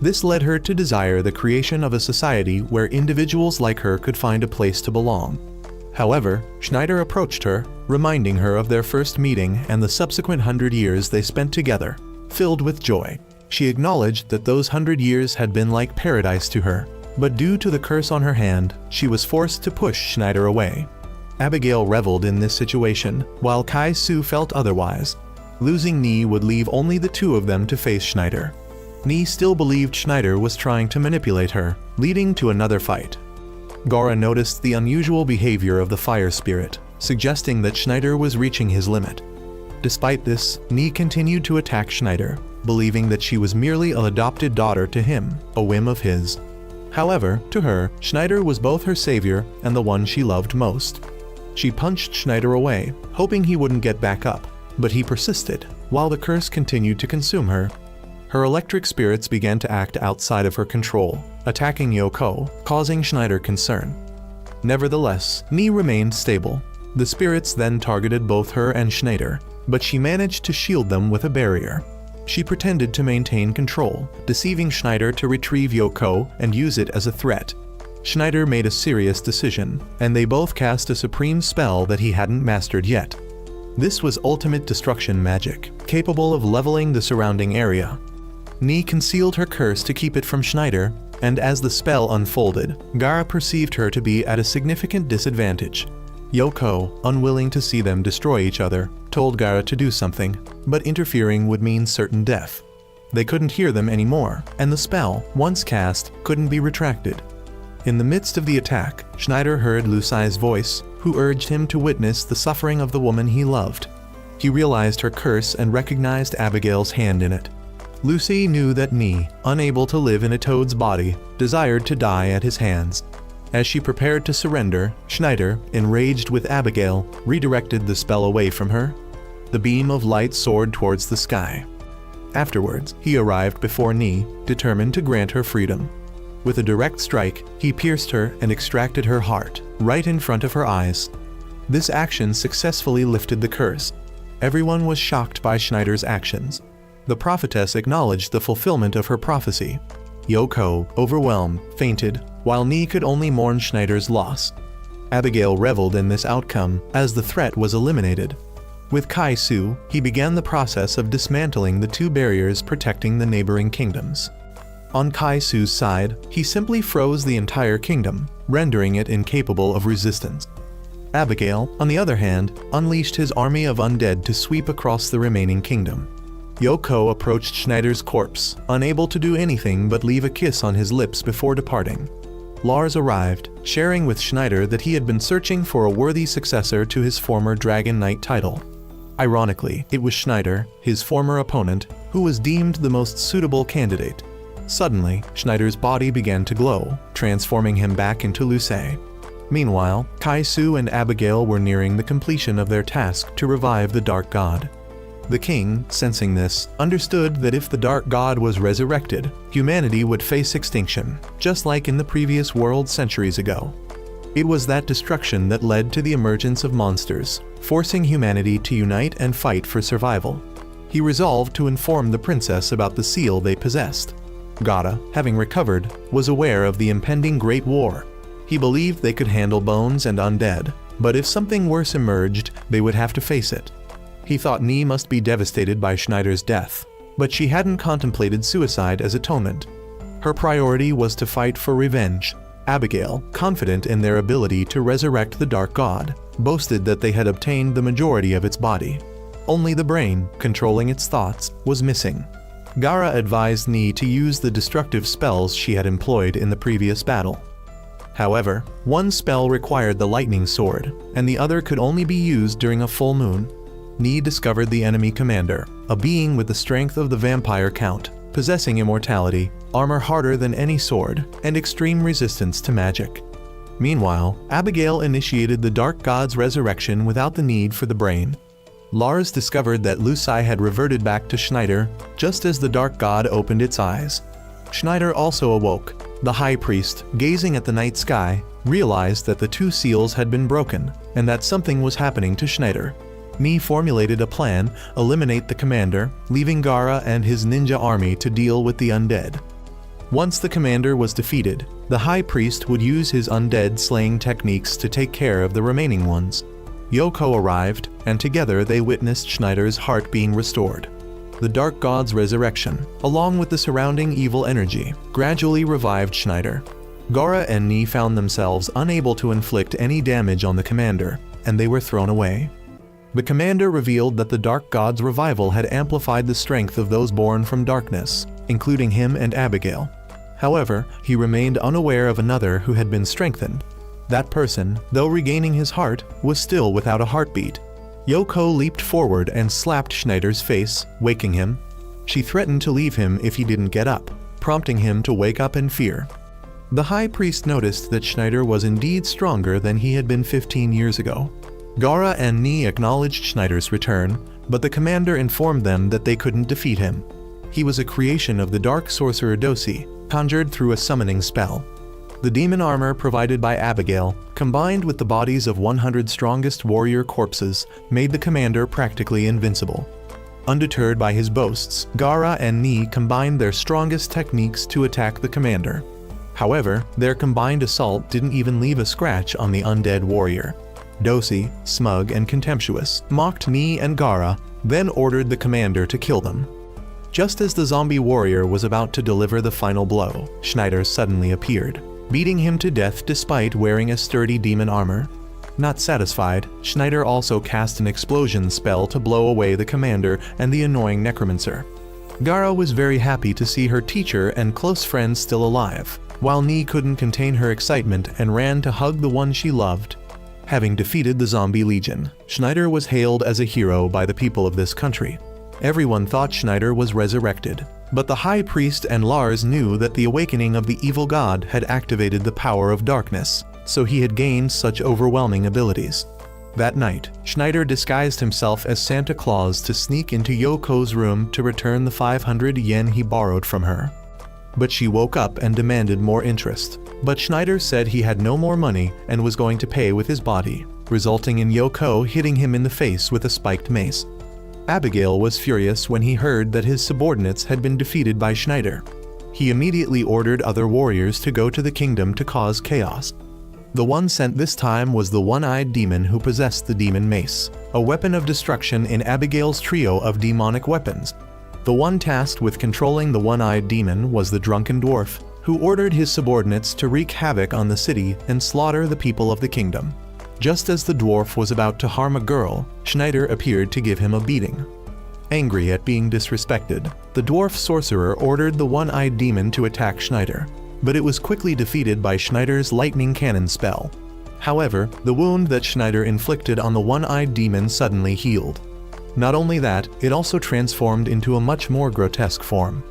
This led her to desire the creation of a society where individuals like her could find a place to belong. However, Schneider approached her, reminding her of their first meeting and the subsequent 100 years they spent together, filled with joy. She acknowledged that those 100 years had been like paradise to her, but due to the curse on her hand, she was forced to push Schneider away. Abigail reveled in this situation, while Kai-Su felt otherwise. Losing Nii would leave only the two of them to face Schneider. Nii still believed Schneider was trying to manipulate her, leading to another fight. Gaara noticed the unusual behavior of the fire spirit, suggesting that Schneider was reaching his limit. Despite this, Nii continued to attack Schneider, believing that she was merely an adopted daughter to him, a whim of his. However, to her, Schneider was both her savior and the one she loved most. She punched Schneider away, hoping he wouldn't get back up, but he persisted, while the curse continued to consume her. Her electric spirits began to act outside of her control, attacking Yoko, causing Schneider concern. Nevertheless, Nii remained stable. The spirits then targeted both her and Schneider, but she managed to shield them with a barrier. She pretended to maintain control, deceiving Schneider to retrieve Yoko and use it as a threat. Schneider made a serious decision, and they both cast a supreme spell that he hadn't mastered yet. This was ultimate destruction magic, capable of leveling the surrounding area. Nii concealed her curse to keep it from Schneider, and as the spell unfolded, Gaara perceived her to be at a significant disadvantage. Yoko, unwilling to see them destroy each other, told Gaara to do something, but interfering would mean certain death. They couldn't hear them anymore, and the spell, once cast, couldn't be retracted. In the midst of the attack, Schneider heard Lucai's voice, who urged him to witness the suffering of the woman he loved. He realized her curse and recognized Abigail's hand in it. Lucy knew that Nii, unable to live in a toad's body, desired to die at his hands. As she prepared to surrender, Schneider, enraged with Abigail, redirected the spell away from her. The beam of light soared towards the sky. Afterwards, he arrived before Nii, determined to grant her freedom. With a direct strike, he pierced her and extracted her heart, right in front of her eyes. This action successfully lifted the curse. Everyone was shocked by Schneider's actions. The prophetess acknowledged the fulfillment of her prophecy. Yoko, overwhelmed, fainted, while Nii could only mourn Schneider's loss. Abigail reveled in this outcome, as the threat was eliminated. With Kai-Su, he began the process of dismantling the two barriers protecting the neighboring kingdoms. On Kai-Su's side, he simply froze the entire kingdom, rendering it incapable of resistance. Abigail, on the other hand, unleashed his army of undead to sweep across the remaining kingdom. Yoko approached Schneider's corpse, unable to do anything but leave a kiss on his lips before departing. Lars arrived, sharing with Schneider that he had been searching for a worthy successor to his former Dragon Knight title. Ironically, it was Schneider, his former opponent, who was deemed the most suitable candidate. Suddenly, Schneider's body began to glow, transforming him back into Lucé. Meanwhile, Kaisu and Abigail were nearing the completion of their task to revive the Dark God. The king, sensing this, understood that if the Dark God was resurrected, humanity would face extinction, just like in the previous world centuries ago. It was that destruction that led to the emergence of monsters, forcing humanity to unite and fight for survival. He resolved to inform the princess about the seal they possessed. Gaara, having recovered, was aware of the impending Great War. He believed they could handle bones and undead, but if something worse emerged, they would have to face it. He thought Nee must be devastated by Schneider's death, but she hadn't contemplated suicide as atonement. Her priority was to fight for revenge. Abigail, confident in their ability to resurrect the Dark God, boasted that they had obtained the majority of its body. Only the brain, controlling its thoughts, was missing. Gaara advised Nee to use the destructive spells she had employed in the previous battle. However, one spell required the lightning sword, and the other could only be used during a full moon. Nee discovered the enemy commander, a being with the strength of the vampire count, possessing immortality, armor harder than any sword, and extreme resistance to magic. Meanwhile, Abigail initiated the Dark God's resurrection without the need for the brain. Lars discovered that Lucé had reverted back to Schneider just as the Dark God opened its eyes. Schneider also awoke. The High Priest, gazing at the night sky, realized that the two seals had been broken and that something was happening to Schneider. Nee formulated a plan: eliminate the commander, leaving Gaara and his ninja army to deal with the undead. Once the commander was defeated, the High Priest would use his undead slaying techniques to take care of the remaining ones. Yoko arrived, and together they witnessed Schneider's heart being restored. The Dark God's resurrection, along with the surrounding evil energy, gradually revived Schneider. Gaara and Nee found themselves unable to inflict any damage on the commander, and they were thrown away. The commander revealed that the Dark God's revival had amplified the strength of those born from darkness, including him and Abigail. However, he remained unaware of another who had been strengthened. That person, though regaining his heart, was still without a heartbeat. Yoko leaped forward and slapped Schneider's face, waking him. She threatened to leave him if he didn't get up, prompting him to wake up in fear. The High Priest noticed that Schneider was indeed stronger than he had been 15 years ago. Gaara and Nee acknowledged Schneider's return, but the commander informed them that they couldn't defeat him. He was a creation of the dark sorcerer Dosi, conjured through a summoning spell. The demon armor provided by Abigail, combined with the bodies of 100 strongest warrior corpses, made the commander practically invincible. Undeterred by his boasts, Gaara and Nee combined their strongest techniques to attack the commander. However, their combined assault didn't even leave a scratch on the undead warrior. Dosi, smug and contemptuous, mocked Nee and Gaara, then ordered the commander to kill them. Just as the zombie warrior was about to deliver the final blow, Schneider suddenly appeared, beating him to death despite wearing a sturdy demon armor. Not satisfied, Schneider also cast an explosion spell to blow away the commander and the annoying necromancer. Gaara was very happy to see her teacher and close friend still alive, while Nee couldn't contain her excitement and ran to hug the one she loved. Having defeated the zombie legion, Schneider was hailed as a hero by the people of this country. Everyone thought Schneider was resurrected, but the High Priest and Lars knew that the awakening of the evil god had activated the power of darkness, so he had gained such overwhelming abilities. That night, Schneider disguised himself as Santa Claus to sneak into Yoko's room to return the 500 yen he borrowed from her. But she woke up and demanded more interest. But Schneider said he had no more money and was going to pay with his body, resulting in Yoko hitting him in the face with a spiked mace. Abigail was furious when he heard that his subordinates had been defeated by Schneider. He immediately ordered other warriors to go to the kingdom to cause chaos. The one sent this time was the one-eyed demon who possessed the demon mace, a weapon of destruction in Abigail's trio of demonic weapons. The one tasked with controlling the one-eyed demon was the drunken dwarf, who ordered his subordinates to wreak havoc on the city and slaughter the people of the kingdom. Just as the dwarf was about to harm a girl, Schneider appeared to give him a beating. Angry at being disrespected, the dwarf sorcerer ordered the one-eyed demon to attack Schneider, but it was quickly defeated by Schneider's lightning cannon spell. However, the wound that Schneider inflicted on the one-eyed demon suddenly healed. Not only that, it also transformed into a much more grotesque form.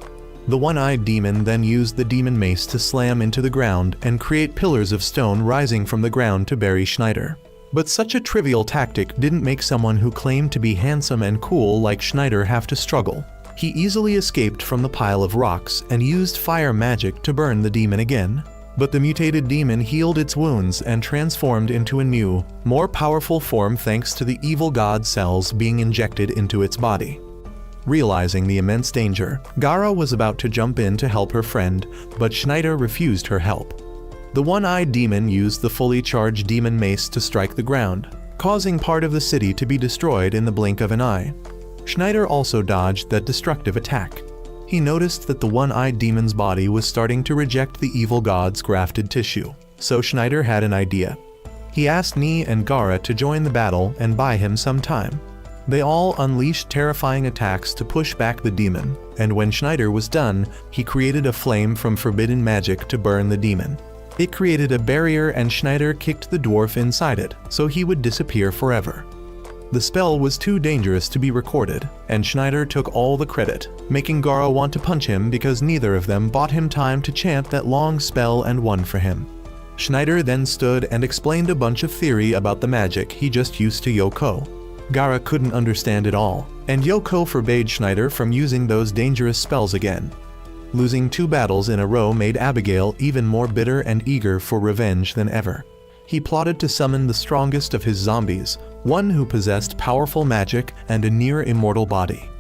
The one-eyed demon then used the demon mace to slam into the ground and create pillars of stone rising from the ground to bury Schneider. But such a trivial tactic didn't make someone who claimed to be handsome and cool like Schneider have to struggle. He easily escaped from the pile of rocks and used fire magic to burn the demon again. But the mutated demon healed its wounds and transformed into a new, more powerful form thanks to the evil god cells being injected into its body. Realizing the immense danger, Gaara was about to jump in to help her friend, but Schneider refused her help. The one-eyed demon used the fully charged demon mace to strike the ground, causing part of the city to be destroyed in the blink of an eye. Schneider also dodged that destructive attack. He noticed that the one-eyed demon's body was starting to reject the evil god's grafted tissue, so Schneider had an idea. He asked Nee and Gaara to join the battle and buy him some time. They all unleashed terrifying attacks to push back the demon, and when Schneider was done, he created a flame from forbidden magic to burn the demon. It created a barrier and Schneider kicked the dwarf inside it, so he would disappear forever. The spell was too dangerous to be recorded, and Schneider took all the credit, making Gaara want to punch him because neither of them bought him time to chant that long spell and won for him. Schneider then stood and explained a bunch of theory about the magic he just used to Yoko. Gaara couldn't understand it all, and Yoko forbade Schneider from using those dangerous spells again. Losing 2 battles in a row made Abigail even more bitter and eager for revenge than ever. He plotted to summon the strongest of his zombies, one who possessed powerful magic and a near-immortal body.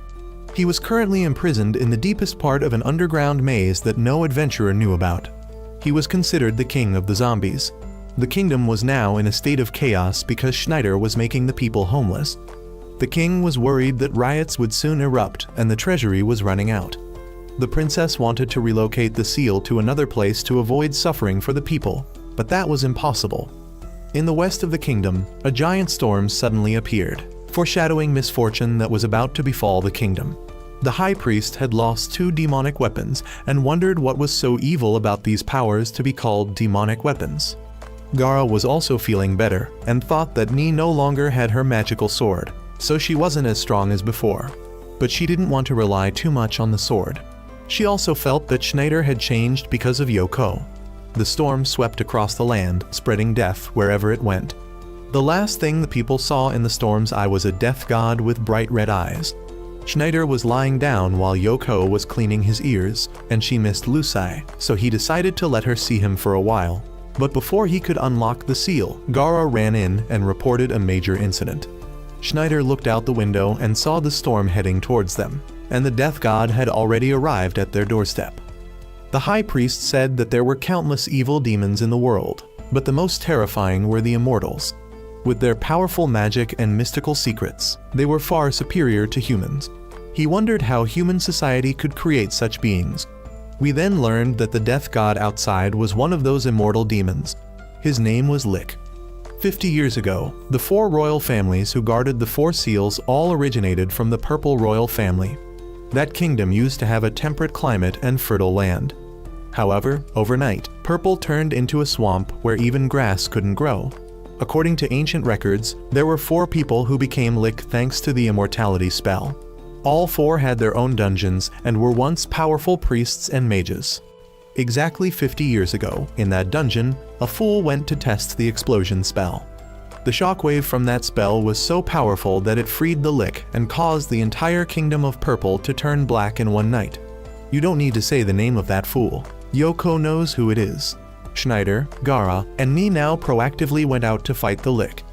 He was currently imprisoned in the deepest part of an underground maze that no adventurer knew about. He was considered the king of the zombies. The kingdom was now in a state of chaos because Schneider was making the people homeless. The king was worried that riots would soon erupt and the treasury was running out. The princess wanted to relocate the seal to another place to avoid suffering for the people, but that was impossible. In the west of the kingdom, a giant storm suddenly appeared, foreshadowing misfortune that was about to befall the kingdom. The high priest had lost 2 demonic weapons and wondered what was so evil about these powers to be called demonic weapons. Gaara was also feeling better and thought that Nee no longer had her magical sword, so she wasn't as strong as before. But she didn't want to rely too much on the sword. She also felt that Schneider had changed because of Yoko. The storm swept across the land, spreading death wherever it went. The last thing the people saw in the storm's eye was a death god with bright red eyes. Schneider was lying down while Yoko was cleaning his ears, and she missed Lucai, so he decided to let her see him for a while. But before he could unlock the seal, Gaara ran in and reported a major incident. Schneider looked out the window and saw the storm heading towards them, and the death god had already arrived at their doorstep. The high priest said that there were countless evil demons in the world, but the most terrifying were the immortals. With their powerful magic and mystical secrets, they were far superior to humans. He wondered how human society could create such beings. We then learned that the death god outside was one of those immortal demons. His name was Lick. 50 years ago, the 4 royal families who guarded the 4 seals all originated from the purple royal family. That kingdom used to have a temperate climate and fertile land. However, overnight, purple turned into a swamp where even grass couldn't grow. According to ancient records, there were 4 people who became Lick thanks to the immortality spell. All 4 had their own dungeons and were once powerful priests and mages. Exactly 50 years ago, in that dungeon, a fool went to test the explosion spell. The shockwave from that spell was so powerful that it freed the Lick and caused the entire kingdom of purple to turn black in one night. You don't need to say the name of that fool. Yoko knows who it is. Schneider, Gaara, and Nee now proactively went out to fight the Lick.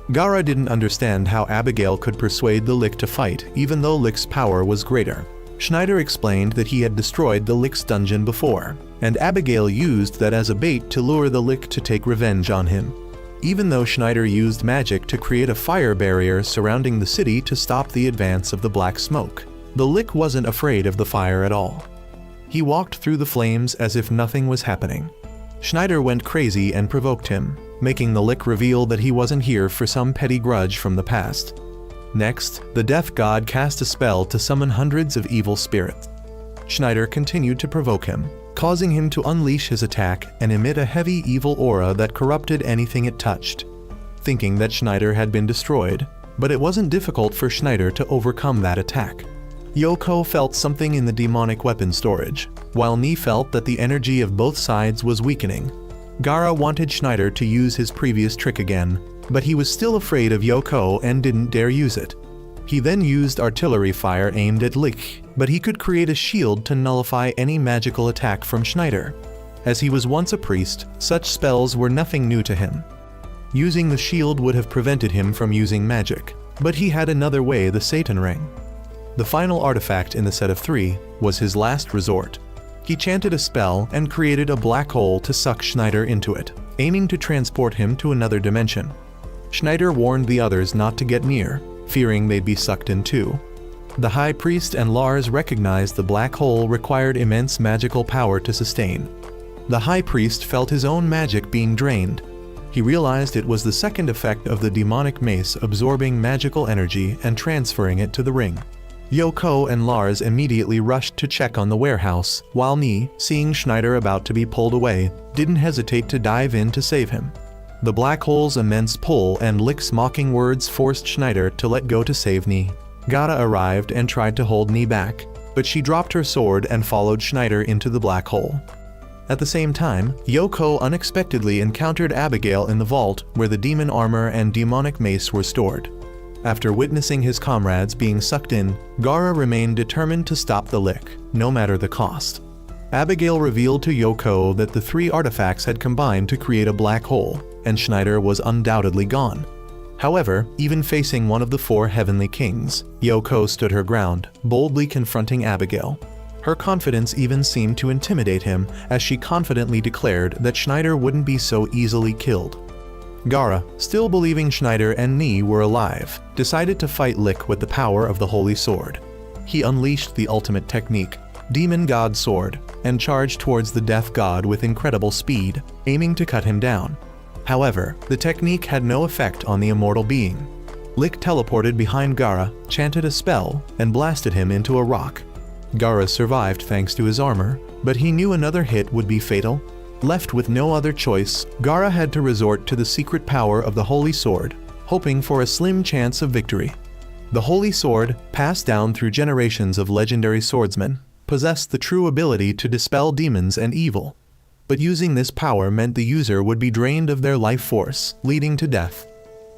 Gaara didn't understand how Abigail could persuade the Lick to fight, even though Lick's power was greater. Schneider explained that he had destroyed the Lick's dungeon before, and Abigail used that as a bait to lure the Lick to take revenge on him. Even though Schneider used magic to create a fire barrier surrounding the city to stop the advance of the black smoke, the Lick wasn't afraid of the fire at all. He walked through the flames as if nothing was happening. Schneider went crazy and provoked him, making the Lick reveal that he wasn't here for some petty grudge from the past. Next, the death god cast a spell to summon hundreds of evil spirits. Schneider continued to provoke him, causing him to unleash his attack and emit a heavy evil aura that corrupted anything it touched. Thinking that Schneider had been destroyed, but it wasn't difficult for Schneider to overcome that attack. Yoko felt something in the demonic weapon storage, while Ni felt that the energy of both sides was weakening. Gaara wanted Schneider to use his previous trick again, but he was still afraid of Yoko and didn't dare use it. He then used artillery fire aimed at Lick, but he could create a shield to nullify any magical attack from Schneider. As he was once a priest, such spells were nothing new to him. Using the shield would have prevented him from using magic, but he had another way: the Satan Ring. The final artifact in the set of 3 was his last resort. He chanted a spell and created a black hole to suck Schneider into it, aiming to transport him to another dimension. Schneider warned the others not to get near, fearing they'd be sucked in too. The High Priest and Lars recognized the black hole required immense magical power to sustain. The High Priest felt his own magic being drained. He realized it was the second effect of the demonic mace absorbing magical energy and transferring it to the ring. Yoko and Lars immediately rushed to check on the warehouse, while Ni, seeing Schneider about to be pulled away, didn't hesitate to dive in to save him. The black hole's immense pull and Lick's mocking words forced Schneider to let go to save Ni. Gaara arrived and tried to hold Ni back, but she dropped her sword and followed Schneider into the black hole. At the same time, Yoko unexpectedly encountered Abigail in the vault where the demon armor and demonic mace were stored. After witnessing his comrades being sucked in, Gaara remained determined to stop the Lick, no matter the cost. Abigail revealed to Yoko that the 3 artifacts had combined to create a black hole, and Schneider was undoubtedly gone. However, even facing one of the 4 heavenly kings, Yoko stood her ground, boldly confronting Abigail. Her confidence even seemed to intimidate him, as she confidently declared that Schneider wouldn't be so easily killed. Gaara, still believing Schneider and Ni were alive, decided to fight Lick with the power of the Holy Sword. He unleashed the ultimate technique, Demon God Sword, and charged towards the Death God with incredible speed, aiming to cut him down. However, the technique had no effect on the immortal being. Lick teleported behind Gaara, chanted a spell, and blasted him into a rock. Gaara survived thanks to his armor, but he knew another hit would be fatal. Left with no other choice, Gaara had to resort to the secret power of the Holy Sword, hoping for a slim chance of victory. The Holy Sword, passed down through generations of legendary swordsmen, possessed the true ability to dispel demons and evil. But using this power meant the user would be drained of their life force, leading to death.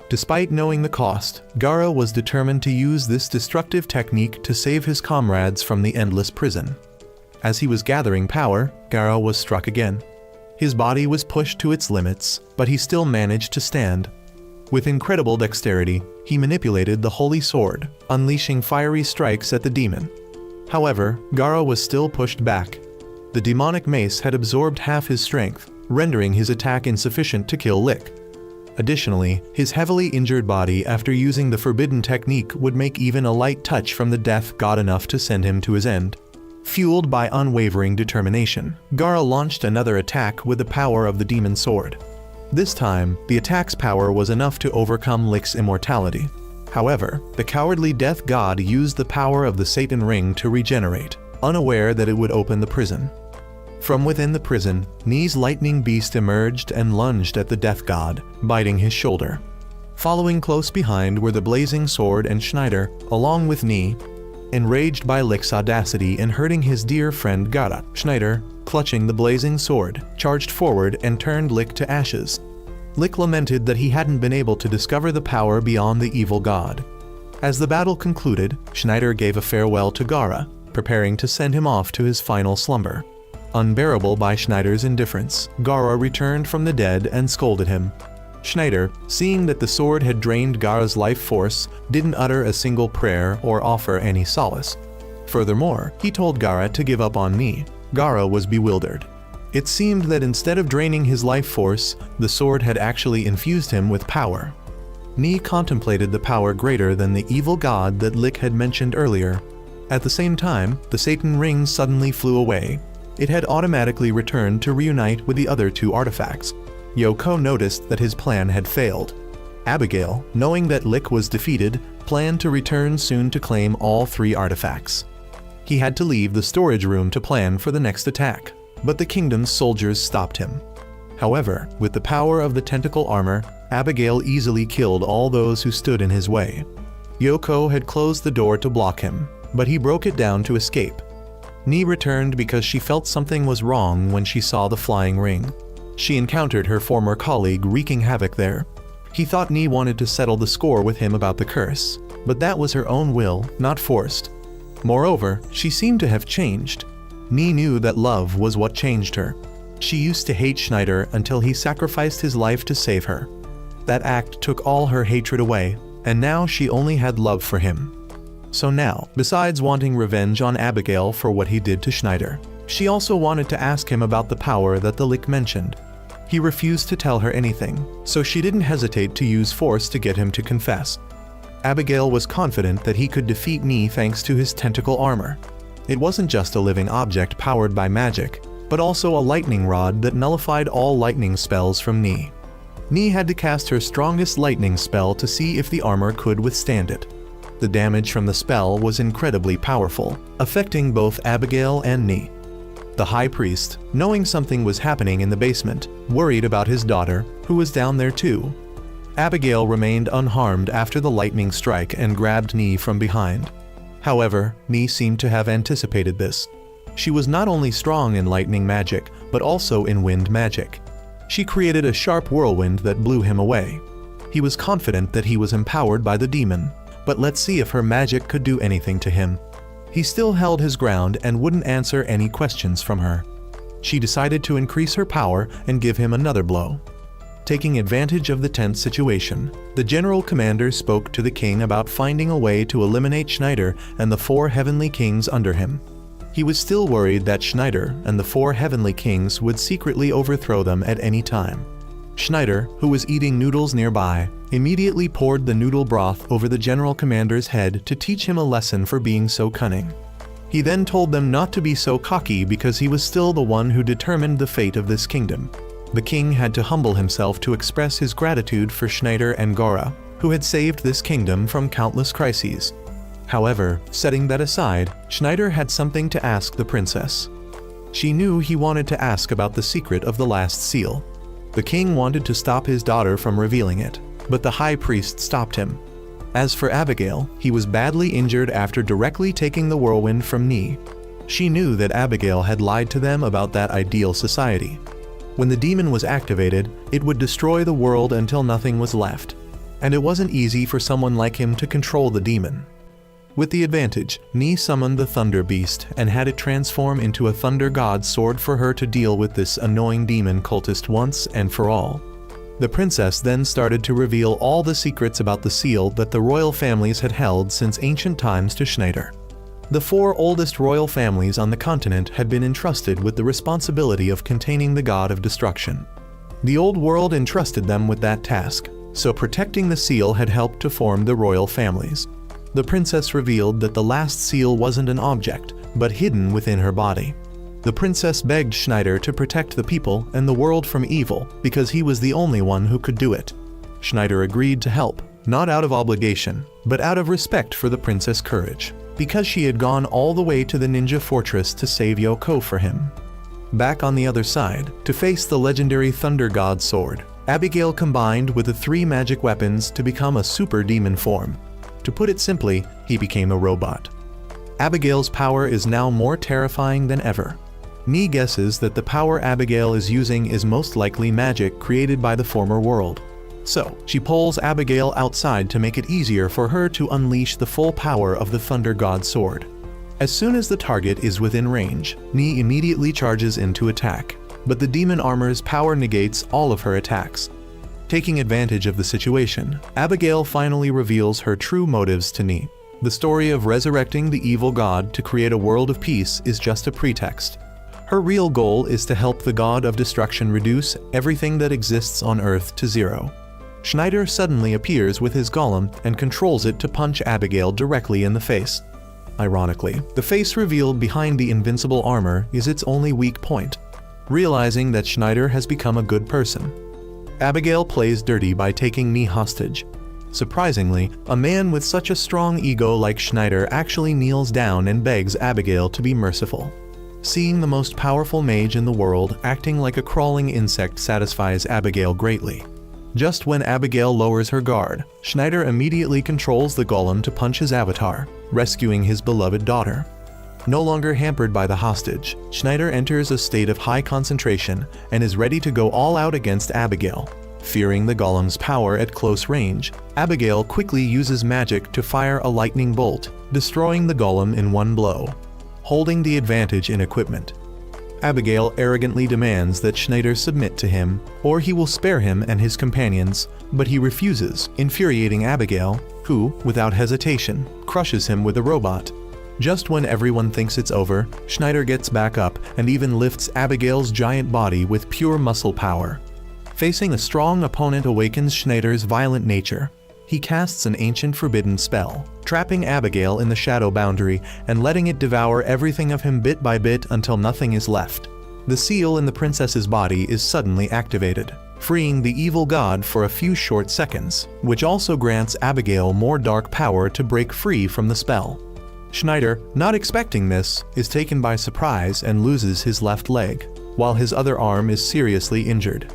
Despite knowing the cost, Gaara was determined to use this destructive technique to save his comrades from the endless prison. As he was gathering power, Gaara was struck again. His body was pushed to its limits, but he still managed to stand. With incredible dexterity, he manipulated the Holy Sword, unleashing fiery strikes at the demon. However, Gaara was still pushed back. The demonic mace had absorbed half his strength, rendering his attack insufficient to kill Lick. Additionally, his heavily injured body after using the forbidden technique would make even a light touch from the Death God enough to send him to his end. Fueled by unwavering determination, Gaara launched another attack with the power of the Demon Sword. This time, the attack's power was enough to overcome Lick's immortality. However, the cowardly Death God used the power of the Satan Ring to regenerate, unaware that it would open the prison. From within the prison, Ni's lightning beast emerged and lunged at the Death God, biting his shoulder. Following close behind were the Blazing Sword and Schneider, along with Ni. Enraged by Lick's audacity in hurting his dear friend Gaara, Schneider, clutching the Blazing Sword, charged forward and turned Lick to ashes. Lick lamented that he hadn't been able to discover the power beyond the evil god. As the battle concluded, Schneider gave a farewell to Gaara, preparing to send him off to his final slumber. Unbearable by Schneider's indifference, Gaara returned from the dead and scolded him. Schneider, seeing that the sword had drained Gaara's life force, didn't utter a single prayer or offer any solace. Furthermore, he told Gaara to give up on Ni. Gaara was bewildered. It seemed that instead of draining his life force, the sword had actually infused him with power. Ni contemplated the power greater than the evil god that Lick had mentioned earlier. At the same time, the Satan Ring suddenly flew away. It had automatically returned to reunite with the other 2 artifacts. Yoko noticed that his plan had failed. Abigail, knowing that Lick was defeated, planned to return soon to claim all 3 artifacts. He had to leave the storage room to plan for the next attack, but the kingdom's soldiers stopped him. However, with the power of the tentacle armor, Abigail easily killed all those who stood in his way. Yoko had closed the door to block him, but he broke it down to escape. Ni returned because she felt something was wrong when she saw the flying ring. She encountered her former colleague wreaking havoc there. He thought Ni wanted to settle the score with him about the curse, but that was her own will, not forced. Moreover, she seemed to have changed. Ni knew that love was what changed her. She used to hate Schneider until he sacrificed his life to save her. That act took all her hatred away, and now she only had love for him. So now, besides wanting revenge on Abigail for what he did to Schneider, she also wanted to ask him about the power that the Lick mentioned. He refused to tell her anything, so she didn't hesitate to use force to get him to confess. Abigail was confident that he could defeat Ni thanks to his tentacle armor. It wasn't just a living object powered by magic, but also a lightning rod that nullified all lightning spells from Ni. Ni had to cast her strongest lightning spell to see if the armor could withstand it. The damage from the spell was incredibly powerful, affecting both Abigail and Ni. The high priest, knowing something was happening in the basement, worried about his daughter, who was down there too. Abigail remained unharmed after the lightning strike and grabbed Ni from behind. However, Ni seemed to have anticipated this. She was not only strong in lightning magic, but also in wind magic. She created a sharp whirlwind that blew him away. He was confident that he was empowered by the demon, but let's see if her magic could do anything to him. He still held his ground and wouldn't answer any questions from her. She decided to increase her power and give him another blow. Taking advantage of the tense situation, the general commander spoke to the king about finding a way to eliminate Schneider and the 4 heavenly kings under him. He was still worried that Schneider and the 4 heavenly kings would secretly overthrow them at any time. Schneider, who was eating noodles nearby, immediately poured the noodle broth over the general commander's head to teach him a lesson for being so cunning. He then told them not to be so cocky because he was still the one who determined the fate of this kingdom. The king had to humble himself to express his gratitude for Schneider and Gora, who had saved this kingdom from countless crises. However, setting that aside, Schneider had something to ask the princess. She knew he wanted to ask about the secret of the last seal. The king wanted to stop his daughter from revealing it, but the high priest stopped him. As for Abigail, he was badly injured after directly taking the whirlwind from Ni. She knew that Abigail had lied to them about that ideal society. When the demon was activated, it would destroy the world until nothing was left. And it wasn't easy for someone like him to control the demon. With the advantage, Ni summoned the Thunder Beast and had it transform into a Thunder God sword for her to deal with this annoying demon cultist once and for all. The princess then started to reveal all the secrets about the seal that the royal families had held since ancient times to Schneider. The 4 oldest royal families on the continent had been entrusted with the responsibility of containing the god of destruction. The old world entrusted them with that task, so protecting the seal had helped to form the royal families. The princess revealed that the last seal wasn't an object, but hidden within her body. The princess begged Schneider to protect the people and the world from evil because he was the only one who could do it. Schneider agreed to help, not out of obligation, but out of respect for the princess' courage, because she had gone all the way to the ninja fortress to save Yoko for him. Back on the other side, to face the legendary Thunder God sword, Abigail combined with the 3 magic weapons to become a super demon form. To put it simply, he became a robot. Abigail's power is now more terrifying than ever. Ni guesses that the power Abigail is using is most likely magic created by the former world. So, she pulls Abigail outside to make it easier for her to unleash the full power of the Thunder God sword. As soon as the target is within range, Ni immediately charges in to attack, but the demon armor's power negates all of her attacks. Taking advantage of the situation, Abigail finally reveals her true motives to Ni. The story of resurrecting the evil god to create a world of peace is just a pretext. Her real goal is to help the god of destruction reduce everything that exists on Earth to 0. Schneider suddenly appears with his golem and controls it to punch Abigail directly in the face. Ironically, the face revealed behind the invincible armor is its only weak point. Realizing that Schneider has become a good person, Abigail plays dirty by taking Nee hostage. Surprisingly, a man with such a strong ego like Schneider actually kneels down and begs Abigail to be merciful. Seeing the most powerful mage in the world acting like a crawling insect satisfies Abigail greatly. Just when Abigail lowers her guard, Schneider immediately controls the golem to punch his avatar, rescuing his beloved daughter. No longer hampered by the hostage, Schneider enters a state of high concentration and is ready to go all out against Abigail. Fearing the golem's power at close range, Abigail quickly uses magic to fire a lightning bolt, destroying the golem in one blow. Holding the advantage in equipment, Abigail arrogantly demands that Schneider submit to him, or he will spare him and his companions, but he refuses, infuriating Abigail, who, without hesitation, crushes him with a robot. Just when everyone thinks it's over, Schneider gets back up and even lifts Abigail's giant body with pure muscle power. Facing a strong opponent awakens Schneider's violent nature. He casts an ancient forbidden spell, trapping Abigail in the shadow boundary and letting it devour everything of him bit by bit until nothing is left. The seal in the princess's body is suddenly activated, freeing the evil god for a few short seconds, which also grants Abigail more dark power to break free from the spell. Schneider, not expecting this, is taken by surprise and loses his left leg, while his other arm is seriously injured.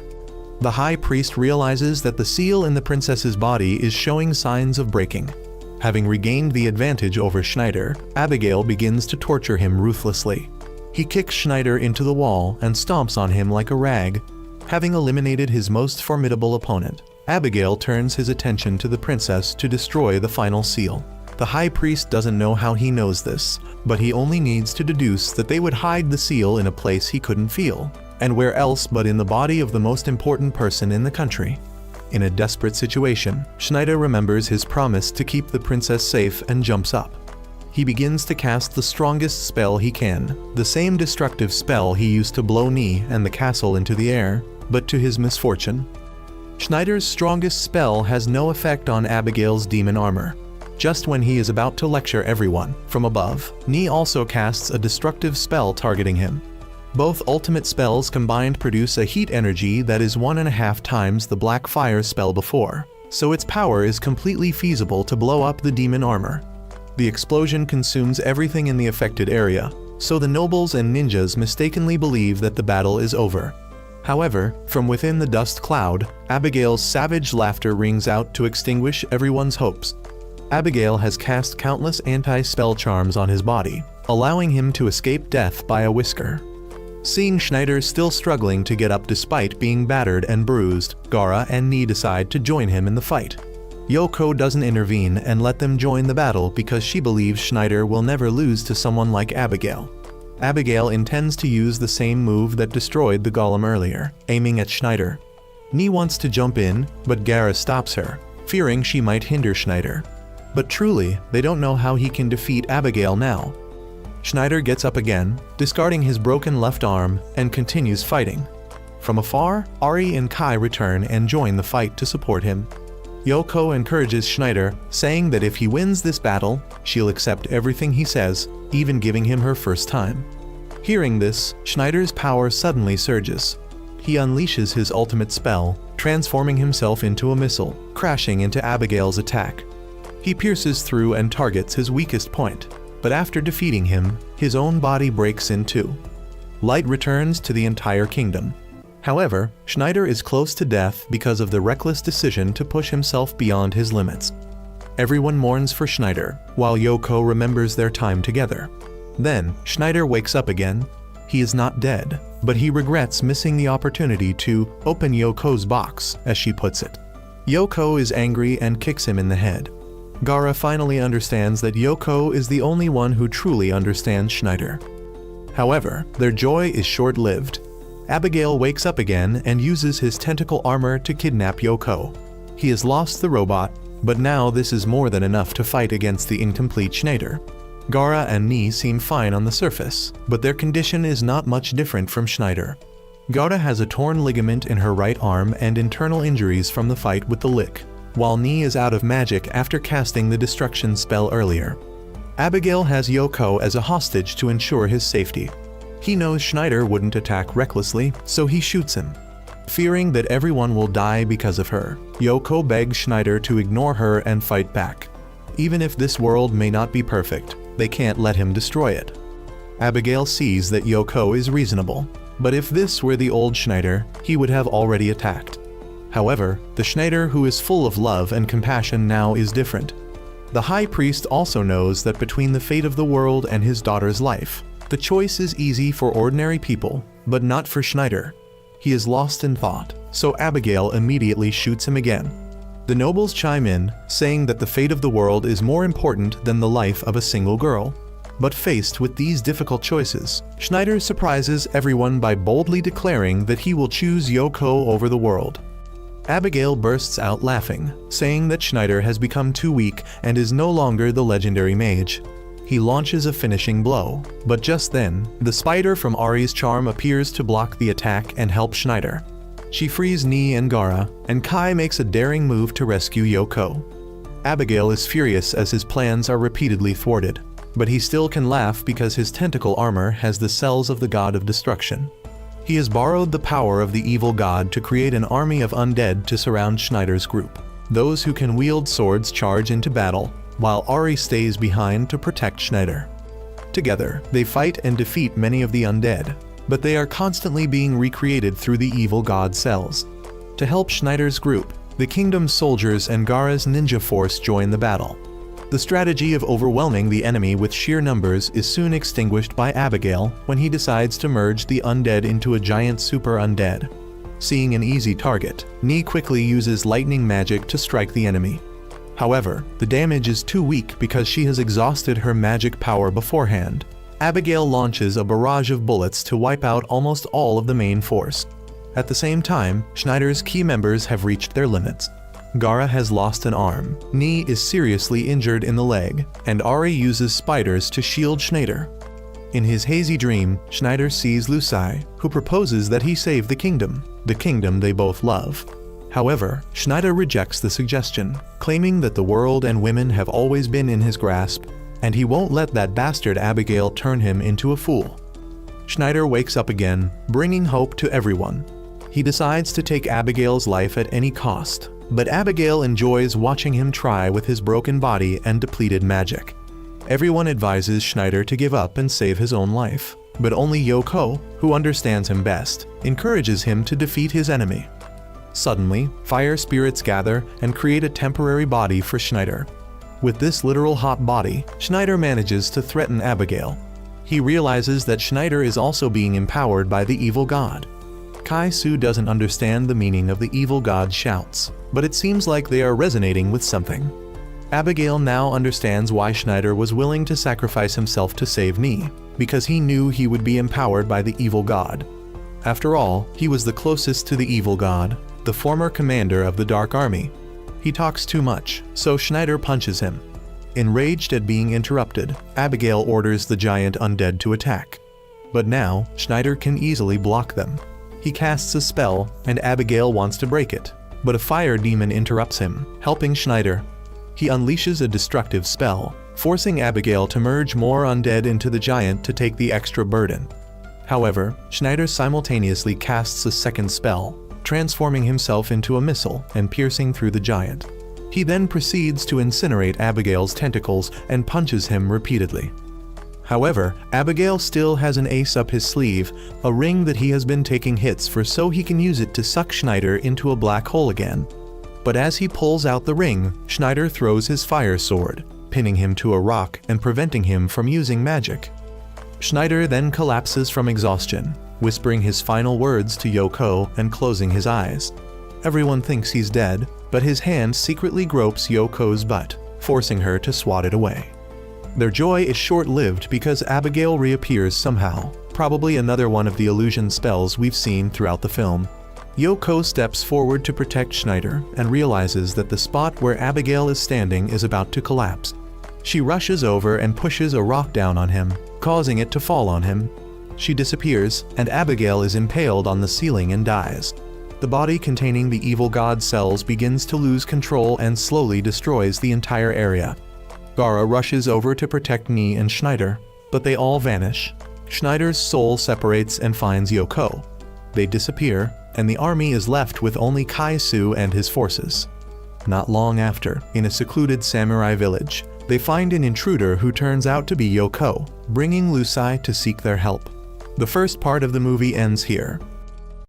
The high priest realizes that the seal in the princess's body is showing signs of breaking. Having regained the advantage over Schneider, Abigail begins to torture him ruthlessly. He kicks Schneider into the wall and stomps on him like a rag. Having eliminated his most formidable opponent, Abigail turns his attention to the princess to destroy the final seal. The high priest doesn't know how he knows this, but he only needs to deduce that they would hide the seal in a place he couldn't feel. And where else but in the body of the most important person in the country. In a desperate situation, Schneider remembers his promise to keep the princess safe and jumps up. He begins to cast the strongest spell he can, the same destructive spell he used to blow Nee and the castle into the air, but to his misfortune, Schneider's strongest spell has no effect on Abigail's demon armor. Just when he is about to lecture everyone from above, Nee also casts a destructive spell targeting him. Both ultimate spells combined produce a heat energy that is 1.5 times the black fire spell before, so its power is completely feasible to blow up the demon armor. The explosion consumes everything in the affected area, so the nobles and ninjas mistakenly believe that the battle is over. However, from within the dust cloud, Abigail's savage laughter rings out to extinguish everyone's hopes. Abigail has cast countless anti-spell charms on his body, allowing him to escape death by a whisker. Seeing Schneider still struggling to get up despite being battered and bruised, Gaara and Nee decide to join him in the fight. Yoko doesn't intervene and let them join the battle because she believes Schneider will never lose to someone like Abigail. Abigail intends to use the same move that destroyed the golem earlier, aiming at Schneider. Nee wants to jump in, but Gaara stops her, fearing she might hinder Schneider. But truly, they don't know how he can defeat Abigail now. Schneider gets up again, discarding his broken left arm, and continues fighting. From afar, Ari and Kai return and join the fight to support him. Yoko encourages Schneider, saying that if he wins this battle, she'll accept everything he says, even giving him her first time. Hearing this, Schneider's power suddenly surges. He unleashes his ultimate spell, transforming himself into a missile, crashing into Abigail's attack. He pierces through and targets his weakest point. But after defeating him, his own body breaks in two. Light returns to the entire kingdom. However, Schneider is close to death because of the reckless decision to push himself beyond his limits. Everyone mourns for Schneider, while Yoko remembers their time together. Then, Schneider wakes up again. He is not dead, but he regrets missing the opportunity to open Yoko's box, as she puts it. Yoko is angry and kicks him in the head. Gaara finally understands that Yoko is the only one who truly understands Schneider. However, their joy is short-lived. Abigail wakes up again and uses his tentacle armor to kidnap Yoko. He has lost the robot, but now this is more than enough to fight against the incomplete Schneider. Gaara and Nee seem fine on the surface, but their condition is not much different from Schneider. Gaara has a torn ligament in her right arm and internal injuries from the fight with the lick, while Nee is out of magic after casting the destruction spell earlier. Abigail has Yoko as a hostage to ensure his safety. He knows Schneider wouldn't attack recklessly, so he shoots him. Fearing that everyone will die because of her, Yoko begs Schneider to ignore her and fight back. Even if this world may not be perfect, they can't let him destroy it. Abigail sees that Yoko is reasonable, but if this were the old Schneider, he would have already attacked. However, the Schneider who is full of love and compassion now is different. The High Priest also knows that between the fate of the world and his daughter's life, the choice is easy for ordinary people, but not for Schneider. He is lost in thought, so Abigail immediately shoots him again. The nobles chime in, saying that the fate of the world is more important than the life of a single girl. But faced with these difficult choices, Schneider surprises everyone by boldly declaring that he will choose Yoko over the world. Abigail bursts out laughing, saying that Schneider has become too weak and is no longer the legendary mage. He launches a finishing blow, but just then, the spider from Ari's charm appears to block the attack and help Schneider. She frees Nee and Gaara, and Kai makes a daring move to rescue Yoko. Abigail is furious as his plans are repeatedly thwarted, but he still can laugh because his tentacle armor has the cells of the god of destruction. He has borrowed the power of the evil god to create an army of undead to surround Schneider's group. Those who can wield swords charge into battle, while Ari stays behind to protect Schneider. Together, they fight and defeat many of the undead, but they are constantly being recreated through the evil god cells. To help Schneider's group, the kingdom's soldiers and Gaara's ninja force join the battle. The strategy of overwhelming the enemy with sheer numbers is soon extinguished by Abigail when he decides to merge the undead into a giant super undead. Seeing an easy target, Nee quickly uses lightning magic to strike the enemy. However, the damage is too weak because she has exhausted her magic power beforehand. Abigail launches a barrage of bullets to wipe out almost all of the main force. At the same time, Schneider's key members have reached their limits. Gaara has lost an arm, Nee is seriously injured in the leg, and Ari uses spiders to shield Schneider. In his hazy dream, Schneider sees Lusai, who proposes that he save the kingdom they both love. However, Schneider rejects the suggestion, claiming that the world and women have always been in his grasp, and he won't let that bastard Abigail turn him into a fool. Schneider wakes up again, bringing hope to everyone. He decides to take Abigail's life at any cost, but Abigail enjoys watching him try with his broken body and depleted magic. Everyone advises Schneider to give up and save his own life, but only Yoko, who understands him best, encourages him to defeat his enemy. Suddenly, fire spirits gather and create a temporary body for Schneider. With this literal hot body, Schneider manages to threaten Abigail. He realizes that Schneider is also being empowered by the evil god. Kai-Su doesn't understand the meaning of the evil god's shouts, but it seems like they are resonating with something. Abigail now understands why Schneider was willing to sacrifice himself to save Nee, because he knew he would be empowered by the evil god. After all, he was the closest to the evil god, the former commander of the Dark Army. He talks too much, so Schneider punches him. Enraged at being interrupted, Abigail orders the giant undead to attack. But now, Schneider can easily block them. He casts a spell, and Abigail wants to break it, but a fire demon interrupts him, helping Schneider. He unleashes a destructive spell, forcing Abigail to merge more undead into the giant to take the extra burden. However, Schneider simultaneously casts a second spell, transforming himself into a missile and piercing through the giant. He then proceeds to incinerate Abigail's tentacles and punches him repeatedly. However, Abigail still has an ace up his sleeve, a ring that he has been taking hits for so he can use it to suck Schneider into a black hole again. But as he pulls out the ring, Schneider throws his fire sword, pinning him to a rock and preventing him from using magic. Schneider then collapses from exhaustion, whispering his final words to Yoko and closing his eyes. Everyone thinks he's dead, but his hand secretly gropes Yoko's butt, forcing her to swat it away. Their joy is short-lived because Abigail reappears somehow, probably another one of the illusion spells we've seen throughout the film. Yoko steps forward to protect Schneider and realizes that the spot where Abigail is standing is about to collapse. She rushes over and pushes a rock down on him, causing it to fall on him. She disappears, and Abigail is impaled on the ceiling and dies. The body containing the evil god cells begins to lose control and slowly destroys the entire area. Gaara rushes over to protect Nee and Schneider, but they all vanish. Schneider's soul separates and finds Yoko. They disappear, and the army is left with only Kaisu and his forces. Not long after, in a secluded samurai village, they find an intruder who turns out to be Yoko, bringing Lusai to seek their help. The first part of the movie ends here,